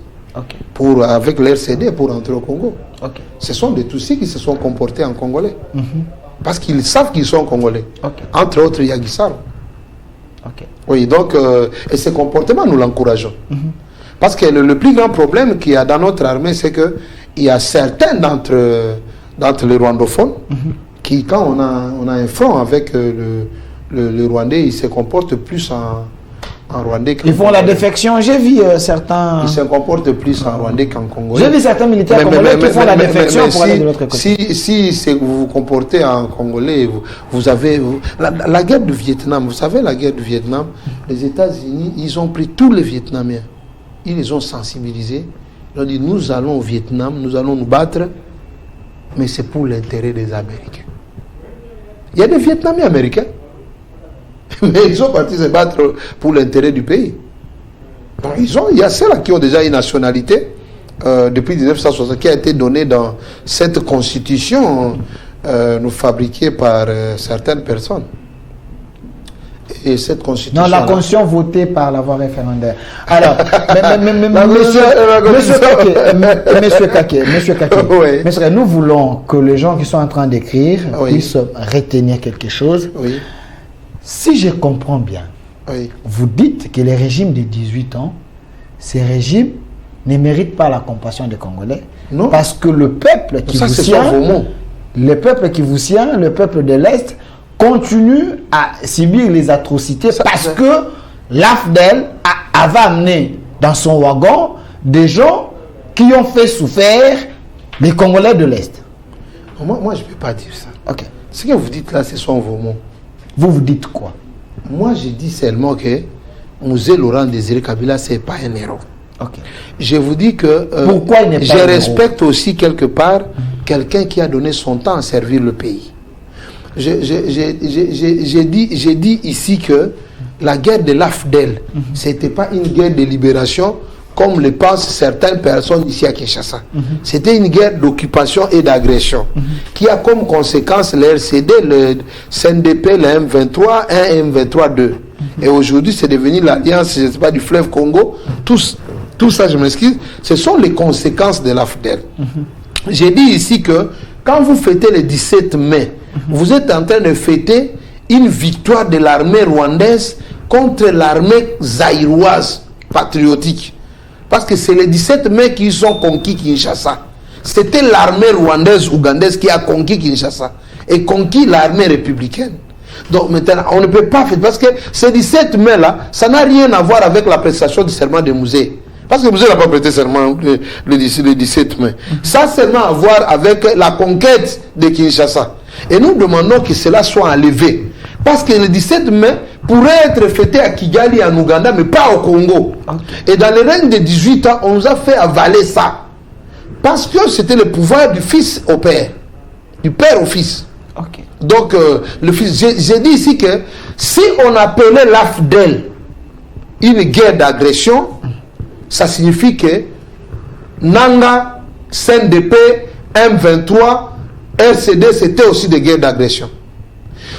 [SPEAKER 1] avec l'RCD pour entrer au Congo.
[SPEAKER 2] Okay.
[SPEAKER 1] Ce sont des Tutsis qui se sont comportés en Congolais. Parce qu'ils savent qu'ils sont Congolais. Entre autres, il y a Guissaro. Oui, donc, et ce comportement, nous l'encourageons. Parce que le plus grand problème qu'il y a dans notre armée, c'est qu'il y a certains d'entre les rwandophones qui, quand on a un front avec le Rwandais, ils se comportent plus en Rwandais qu'en
[SPEAKER 2] Ils font la défection, j'ai vu certains...
[SPEAKER 1] Ils se comportent plus en Rwandais qu'en Congolais.
[SPEAKER 2] J'ai vu certains militaires congolais qui font la défection pour aller de l'autre côté.
[SPEAKER 1] Si vous vous comportez en Congolais, vous avez... La guerre du Vietnam, vous savez, la guerre du Vietnam, les États-Unis, ils ont pris tous les Vietnamiens. Ils les ont sensibilisés. Ils ont dit, nous allons au Vietnam, nous allons nous battre, mais c'est pour l'intérêt des Américains. Il y a des Vietnamiens américains. Mais ils sont partis se battre pour l'intérêt du pays. Donc il y a ceux-là qui ont déjà une nationalité depuis 1960 qui a été donnée dans cette constitution nous fabriquée par certaines personnes. Et cette constitution...
[SPEAKER 2] Non, la constitution votée par la voie référendaire. Alors, Monsieur Kaké, oui. Nous voulons que les gens qui sont en train d'écrire puissent retenir quelque chose.
[SPEAKER 1] Oui.
[SPEAKER 2] Si je comprends bien, vous dites que les régimes de 18 ans, ces régimes ne méritent pas la compassion des Congolais. Non. Parce que le peuple qui vous tient, le peuple de l'Est, continue à subir les atrocités parce que l'AFDEL avait amené dans son wagon des gens qui ont fait souffrir les Congolais de l'Est.
[SPEAKER 1] Moi, je ne peux pas dire ça.
[SPEAKER 2] Ok.
[SPEAKER 1] Ce que vous dites là, ce sont vos mots.
[SPEAKER 2] Vous dites quoi?
[SPEAKER 1] Moi, je dis seulement que Mouzé Laurent Désiré Kabila, ce n'est pas un héros.
[SPEAKER 2] Okay.
[SPEAKER 1] Je vous dis que
[SPEAKER 2] pourquoi il n'est pas
[SPEAKER 1] je respecte aussi quelque part quelqu'un qui a donné son temps à servir le pays. J'ai dit ici que la guerre de l'AFDEL, ce n'était pas une guerre de libération comme le pensent certaines personnes ici à Kinshasa. C'était une guerre d'occupation et d'agression qui a comme conséquence le RCD, le CNDP, le M23, 1 et M23-2. Et aujourd'hui, c'est devenu l'alliance, je ne sais pas, du fleuve Congo. Tout ça, je m'excuse, ce sont les conséquences de l'AFDEL. J'ai dit ici que quand vous fêtez le 17 mai, vous êtes en train de fêter une victoire de l'armée rwandaise contre l'armée zaïroise patriotique. Parce que c'est le 17 mai qu'ils ont conquis Kinshasa. C'était l'armée rwandaise ougandaise qui a conquis Kinshasa et conquis l'armée républicaine. Donc maintenant, on ne peut pas faire, parce que ce 17 mai-là, ça n'a rien à voir avec la prestation du serment de Mouzé. Parce que Mouzé n'a pas prêté serment le 17 mai. Ça a seulement à voir avec la conquête de Kinshasa. Et nous demandons que cela soit enlevé. Parce que le 17 mai pourrait être fêté à Kigali, en Ouganda, mais pas au Congo. Et dans le règne de 18 ans, on nous a fait avaler ça. Parce que c'était le pouvoir du fils au père. Du père au fils. Donc, le fils, j'ai dit ici que si on appelait l'AFDEL une guerre d'agression, ça signifie que Nanga, CNDP, M23, RCD, c'était aussi des guerres d'agression.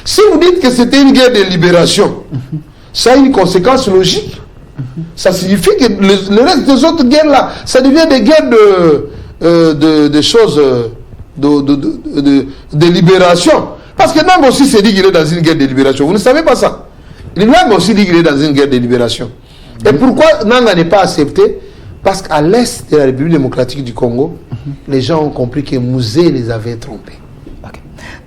[SPEAKER 1] Si vous dites que c'était une guerre de libération, ça a une conséquence logique. Ça signifie que le reste des autres guerres-là, ça devient des guerres de choses, de libération. Parce que Nanga aussi s'est dit qu'il est dans une guerre de libération. Vous ne savez pas ça. Nanga aussi dit qu'il est dans une guerre de libération. Et pourquoi Nanga n'est pas accepté? Parce qu'à l'est de la République démocratique du Congo, les gens ont compris que Mouzé les avait trompés.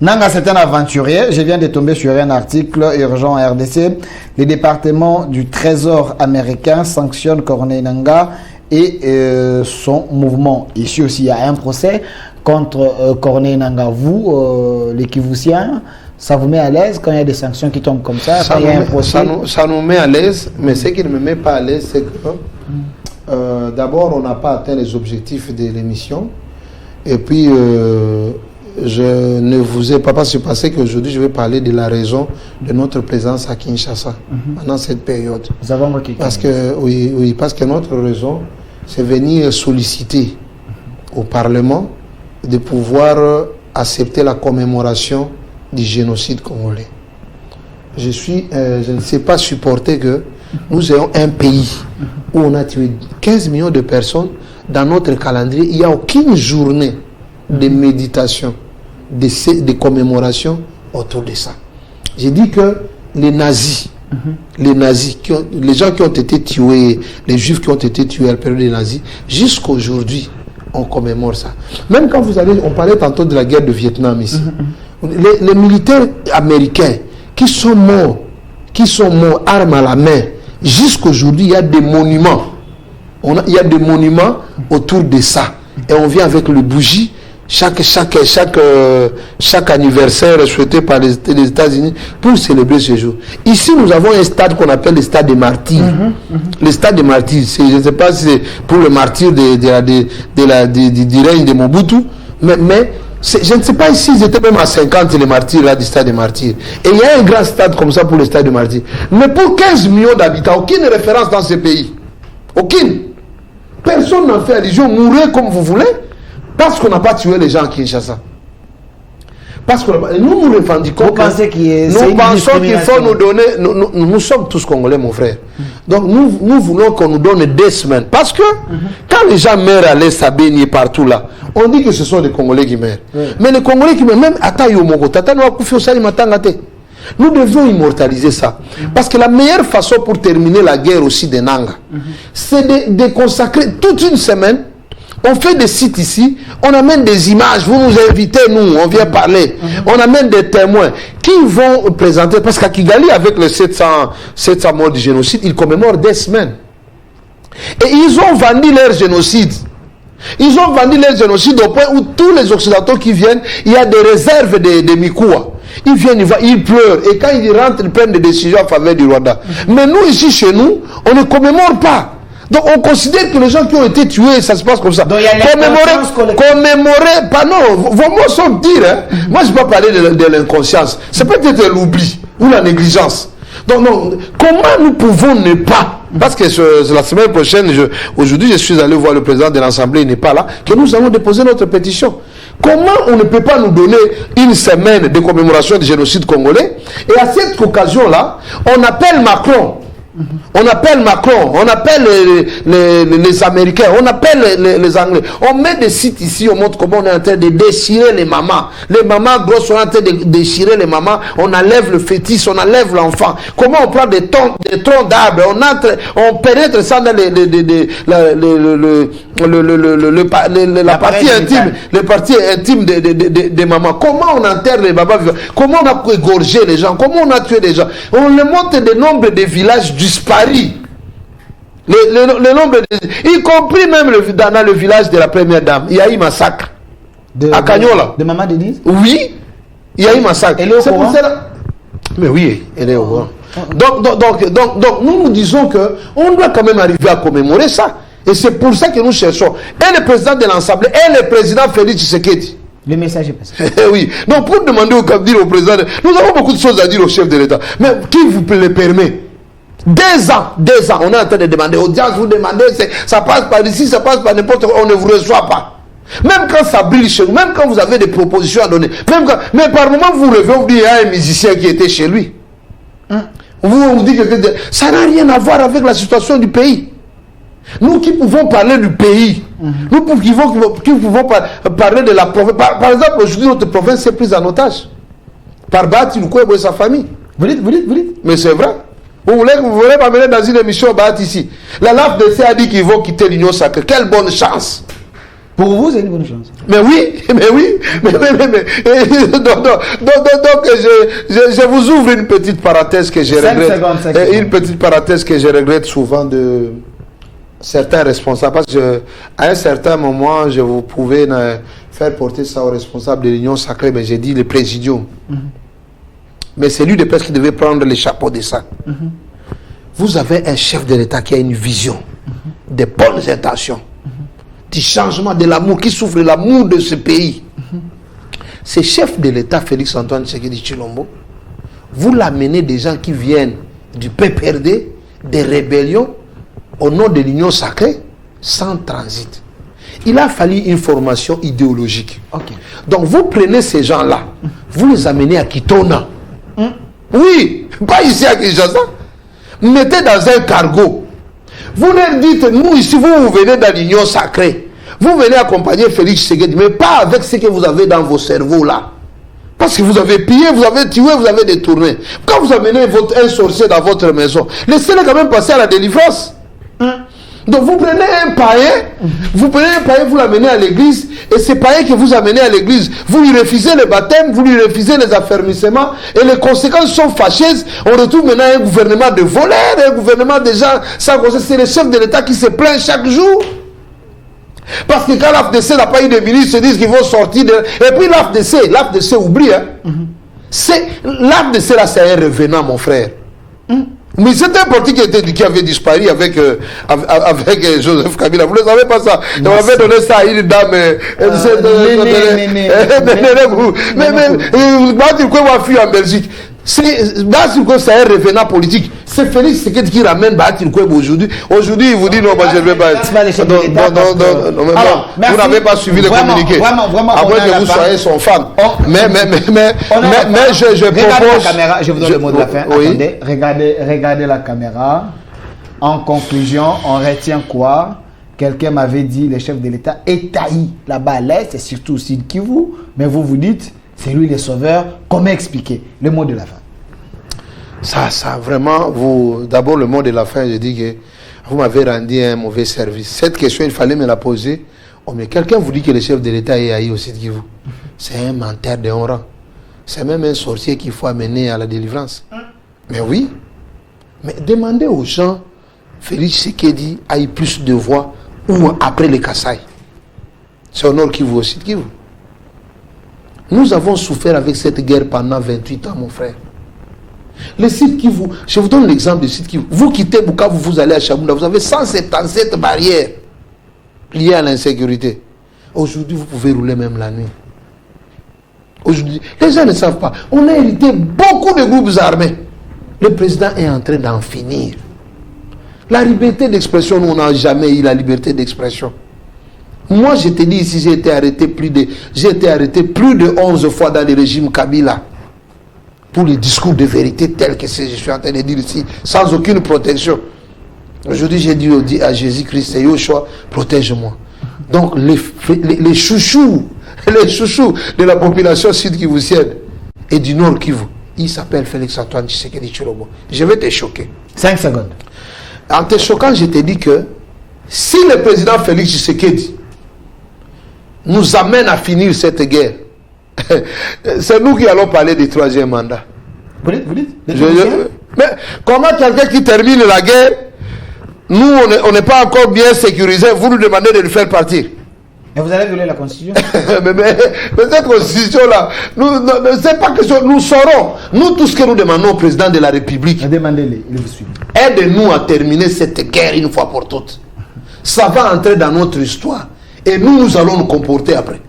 [SPEAKER 2] Nanga, c'est un aventurier. Je viens de tomber sur un article urgent RDC. Le département du Trésor américain sanctionne Corneille Nanga et son mouvement. Ici aussi, il y a un procès contre Corneille Nangaa. Vous, les Kivusiens, ça vous met à l'aise quand il y a des sanctions qui tombent comme ça, quand il y a un procès?
[SPEAKER 1] Ça nous met à l'aise, mais ce qui ne me met pas à l'aise, c'est que d'abord, on n'a pas atteint les objectifs de l'émission. Et puis, je ne vous ai pas surpassé qu'aujourd'hui, je vais parler de la raison de notre présence à Kinshasa pendant cette période.
[SPEAKER 2] Nous avons requis.
[SPEAKER 1] Parce que notre raison, c'est venir solliciter au Parlement de pouvoir accepter la commémoration du génocide congolais. Je ne sais pas supporter que nous ayons un pays où on a tué 15 millions de personnes. Dans notre calendrier, il n'y a aucune journée de méditation, de commémoration autour de ça. J'ai dit que les nazis, les gens qui ont été tués, les juifs qui ont été tués à la période des nazis, jusqu'à aujourd'hui, on commémore ça. Même quand on parlait tantôt de la guerre de Vietnam ici, les militaires américains qui sont morts, armes à la main, jusqu'à aujourd'hui, il y a des monuments. Il y a des monuments autour de ça. Et on vient avec le bougie. Chaque anniversaire souhaité par les États-Unis pour célébrer ce jour. Ici, nous avons un stade qu'on appelle le stade des martyrs. Le stade des martyrs, je ne sais pas si c'est pour le martyr du règne de Mobutu, mais je ne sais pas si ils étaient même à 50 les martyrs là, du stade des martyrs. Et il y a un grand stade comme ça pour le stade des martyrs. Mais pour 15 millions d'habitants, aucune référence dans ce pays. Aucune. Personne n'en fait allusion. Mourrez comme vous voulez. Parce qu'on n'a pas tué les gens à Kinshasa. Parce que nous revendiquons.
[SPEAKER 2] Vous pensez
[SPEAKER 1] nous pensons qu'il faut nous donner. Nous sommes tous Congolais, mon frère. Donc nous voulons qu'on nous donne 2 semaines. Parce que quand les gens meurent à l'Est, à Béni, partout là, on dit que ce sont les Congolais qui meurent. Mais les Congolais qui meurent, même à Tayomogo, nous devons immortaliser ça. Parce que la meilleure façon pour terminer la guerre aussi de Nanga, c'est de consacrer toute une semaine. On fait des sites ici, on amène des images, vous nous invitez, nous, on vient parler. On amène des témoins qui vont présenter, parce qu'à Kigali, avec les 700 morts du génocide, ils commémorent 2 semaines. Et ils ont vendu leur génocide. Ils ont vendu leur génocide au point où tous les Occidentaux qui viennent, il y a des réserves de Mikoua. Ils viennent, ils pleurent. Et quand ils rentrent, ils prennent des décisions en faveur du Rwanda. Mais nous, ici, chez nous, on ne commémore pas. Donc on considère que les gens qui ont été tués, ça se passe comme ça. Commémorer, pas non, vos mots sont durs. Hein? Moi je ne vais pas parler de l'inconscience. C'est peut-être l'oubli ou la négligence. Donc non, comment nous pouvons ne pas, parce que la semaine prochaine, aujourd'hui je suis allé voir le président de l'Assemblée, il n'est pas là, que nous allons déposer notre pétition. Comment on ne peut pas nous donner une semaine de commémoration du génocide congolais? Et à cette occasion-là, on appelle Macron. On appelle Macron, on appelle les Américains, on appelle les Anglais. On met des sites ici, on montre comment on est en train de déchirer les mamans. Les mamans grosses sont en train de déchirer les mamans. On enlève le fœtus, on enlève l'enfant. Comment on prend des troncs d'arbres, on pénètre ça dans la partie intime, les parties intimes des mamans. Comment on enterre les babas vivants? Comment on a égorgé les gens? Comment on a tué les gens? On le montre des nombres de villages disparus. Le nombre y compris même dans le village de la première dame, il y a eu massacre. À Cagnola.
[SPEAKER 2] De Maman Denise?
[SPEAKER 1] Oui, il y a eu massacre.
[SPEAKER 2] Elle est au courant?
[SPEAKER 1] Mais oui, elle est au courant. Donc nous disons que on doit quand même arriver à commémorer ça. Et c'est pour ça que nous cherchons. Et le président de l'Assemblée, et le président Félix Tshisekedi.
[SPEAKER 2] Le message est passé.
[SPEAKER 1] Oui. Donc pour demander au président, nous avons beaucoup de choses à dire au chef de l'État. Mais qui vous le permet? 2 ans, on est en train de demander audience, vous demandez, ça passe par ici, ça passe par n'importe quoi, on ne vous reçoit pas. Même quand ça brille chez vous, même quand vous avez des propositions à donner, mais par moment vous rêvez, vous dites, il y a un musicien qui était chez lui. Vous dites que ça n'a rien à voir avec la situation du pays. Nous qui pouvons parler du pays, nous qui pouvons parler de la province. Par exemple, aujourd'hui, notre province est prise en otage par Bati Lukwebo et sa famille.
[SPEAKER 2] Vous dites.
[SPEAKER 1] Mais c'est vrai. Vous voulez m'amener dans une émission Bati ici. La LAFDC a dit qu'ils vont quitter l'Union sacrée. Quelle bonne chance.
[SPEAKER 2] Pour vous, c'est une bonne chance.
[SPEAKER 1] Mais oui. Donc, je vous ouvre une petite parenthèse que je regrette. Une petite parenthèse que je regrette souvent de certains responsables, parce que à un certain moment, je vous pouvais faire porter ça aux responsables de l'Union sacrée, mais j'ai dit le présidium. Mais c'est lui de presse qui devait prendre le chapeau de ça. Vous avez un chef de l'État qui a une vision, des bonnes intentions, du changement, de l'amour, qui souffre de l'amour de ce pays. Ce chef de l'État, Félix Antoine Tshisekedi Tshilombo, vous l'amenez des gens qui viennent du PPRD, des rébellions, au nom de l'Union sacrée, sans transit. Il a fallu une formation idéologique. Donc vous prenez ces gens-là, vous les amenez à Kitona. Oui, pas ici à Kinshasa. Mettez dans un cargo. Vous leur dites, nous ici, vous venez dans l'Union sacrée. Vous venez accompagner Félix Tshisekedi, mais pas avec ce que vous avez dans vos cerveaux là. Parce que vous avez pillé, vous avez tué, vous avez détourné. Quand vous amenez un sorcier dans votre maison, laissez-le quand même passer à la délivrance. Donc vous prenez un païen, vous l'amenez à l'église, et ce païen que vous amenez à l'église, vous lui refusez le baptême, vous lui refusez les affermissements, et les conséquences sont fâcheuses. On retrouve maintenant un gouvernement de voleurs, un gouvernement de gens sans conseil. C'est le chef de l'État qui se plaint chaque jour. Parce que quand l'AFDC n'a pas eu de ministre, ils se disent qu'ils vont sortir de... Et puis l'AFDC oublie. L'AFDC là, c'est un revenant, mon frère. Mais c'est un parti qui avait disparu avec Joseph Kabila. Vous ne savez pas ça. On avait donné ça à une dame. Mais Batirkwe va fuir en Belgique. C'est un revenant politique. C'est Félix Tshisekedi qui ramène Batirkwe aujourd'hui. Aujourd'hui, il vous dit non, je ne vais pas. Vous n'avez pas suivi le communiqué. Après que vous soyez son fan. Mais je propose.
[SPEAKER 2] Je vous donne le mot de la fin. Attendez, regardez la caméra. En conclusion, on retient quoi? Quelqu'un m'avait dit, le chef de l'État est tailli là-bas à l'Est, et surtout au Sud Kivu. Mais vous dites, c'est lui le sauveur. Comment expliquer? Le mot de la fin.
[SPEAKER 1] Ça, vraiment, d'abord le mot de la fin, je dis que vous m'avez rendu un mauvais service. Cette question, il fallait me la poser. Oh, mais quelqu'un vous dit que le chef de l'État est haï au Sud Kivu. C'est un menteur de haut rang. C'est même un sorcier qu'il faut amener à la délivrance. Mais oui. Mais demandez aux gens, Félix Tshisekedi a eu plus de voix ou après les Kassai. C'est au Nord Kivu au Sud Kivu. Nous avons souffert avec cette guerre pendant 28 ans, mon frère. Le Sud Kivu, je vous donne l'exemple du Sud Kivu. Vous quittez Bukavu, vous allez à Chabunda, vous avez 177 barrières liées à l'insécurité. Aujourd'hui, vous pouvez rouler même la nuit. Aujourd'hui, les gens ne savent pas. On a hérité beaucoup de groupes armés. Le président est en train d'en finir. La liberté d'expression, nous, on n'a jamais eu la liberté d'expression. Moi, je te dis ici, j'ai été arrêté plus de 11 fois dans le régime Kabila pour les discours de vérité tels que je suis en train de dire ici, sans aucune protection. Aujourd'hui, j'ai dit à Jésus-Christ, Yoshua, protège-moi. Donc, les chouchous de la population sud-kivusienne et du nord Kivu, il s'appelle Félix Antoine Tshisekedi Tshilombo. Je vais te choquer.
[SPEAKER 2] 5 secondes.
[SPEAKER 1] En te choquant, je te dis que si le président Félix Tshisekedi nous amène à finir cette guerre, c'est nous qui allons parler du 3e mandat.
[SPEAKER 2] Vous dites
[SPEAKER 1] mais comment quelqu'un qui termine la guerre, nous on n'est pas encore bien sécurisé, vous nous demandez de le faire partir?
[SPEAKER 2] Mais vous allez violer la Constitution.
[SPEAKER 1] mais cette Constitution-là, c'est pas que nous saurons. Nous, tout ce que nous demandons au président de la République,
[SPEAKER 2] demandez-le, il vous suit.
[SPEAKER 1] Aide-nous à terminer cette guerre une fois pour toutes. Ça va entrer dans notre histoire. Et nous allons nous comporter après.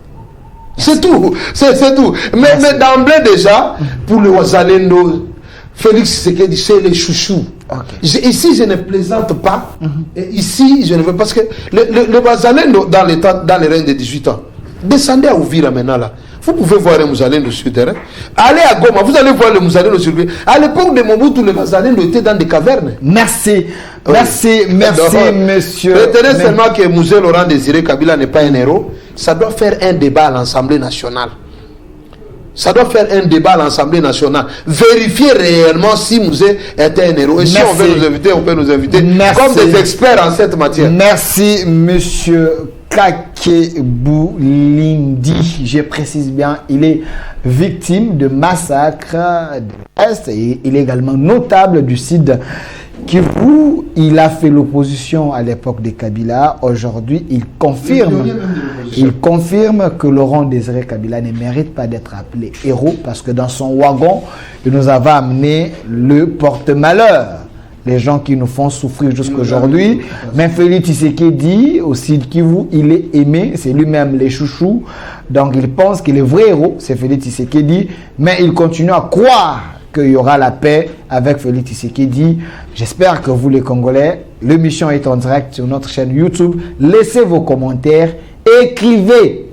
[SPEAKER 1] C'est tout. C'est tout. Mais d'emblée déjà, pour le Wazalendo, Félix Tshisekedi, c'est les chouchous. Ici, je ne plaisante pas. Et ici, je ne veux pas. Parce que le Wazalendo, dans les règnes de 18 ans, descendez à Ouvira maintenant là. Vous pouvez voir les Mouzalendo sur le terrain. Allez à Goma, vous allez voir les Mouzalendo sur le terrain. À l'époque de Mobutu, les Mouzalendo étaient dans des cavernes.
[SPEAKER 2] Merci. Merci, monsieur.
[SPEAKER 1] Retenez seulement que Mouzé Laurent Désiré Kabila n'est pas un héros. Ça doit faire un débat à l'Assemblée nationale. Ça doit faire un débat à l'Assemblée nationale. Vérifier réellement si Mouzé était un héros. Et si on veut nous inviter, on peut nous inviter comme des experts en cette matière.
[SPEAKER 2] Merci, monsieur Kakeboulindi. Je précise bien, il est victime de massacres de l'Est et il est également notable du Sud Kivu, il a fait l'opposition à l'époque de Kabila. Aujourd'hui, il confirme que Laurent Désiré Kabila ne mérite pas d'être appelé héros parce que dans son wagon, il nous avait amené le porte-malheur. Les gens qui nous font souffrir jusqu'aujourd'hui. Mais Félix Tshisekedi, aussi Kivu, il est aimé, c'est lui-même les chouchous. Donc il pense que le vrai héros, c'est Félix Tshisekedi. Mais il continue à croire qu'il y aura la paix avec Félix Tshisekedi. J'espère que vous les Congolais, l'émission est en direct sur notre chaîne YouTube. Laissez vos commentaires, écrivez,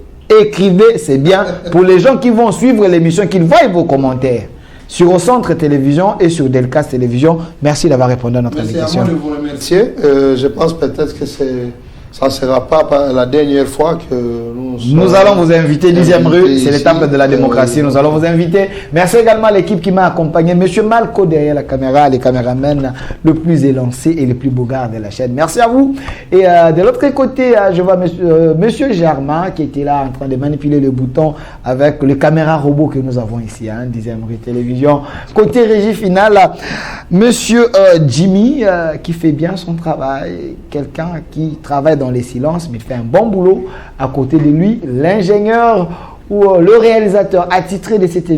[SPEAKER 2] c'est bien pour les gens qui vont suivre l'émission, qu'ils voient vos commentaires sur Au Centre Télévision et sur Delcas Télévision. Merci d'avoir répondu à notre invitation.
[SPEAKER 1] C'est à moi de vous remercier. Je pense peut-être que ça ne sera pas la dernière fois que
[SPEAKER 2] nous allons vous inviter, 10e rue, c'est l'étape de la démocratie, nous allons vous inviter. Merci également à l'équipe qui m'a accompagné, Monsieur Malco derrière la caméra, les caméramens le plus élancé et le plus beau gars de la chaîne. Merci à vous. Et de l'autre côté, je vois Monsieur Germain qui était là en train de manipuler le bouton avec le caméra robot que nous avons ici, 10e rue télévision. Côté régie finale, Monsieur Jimmy qui fait bien son travail, quelqu'un qui travaille dans les silences, mais il fait un bon boulot. À côté de lui, l'ingénieur ou le réalisateur attitré de cette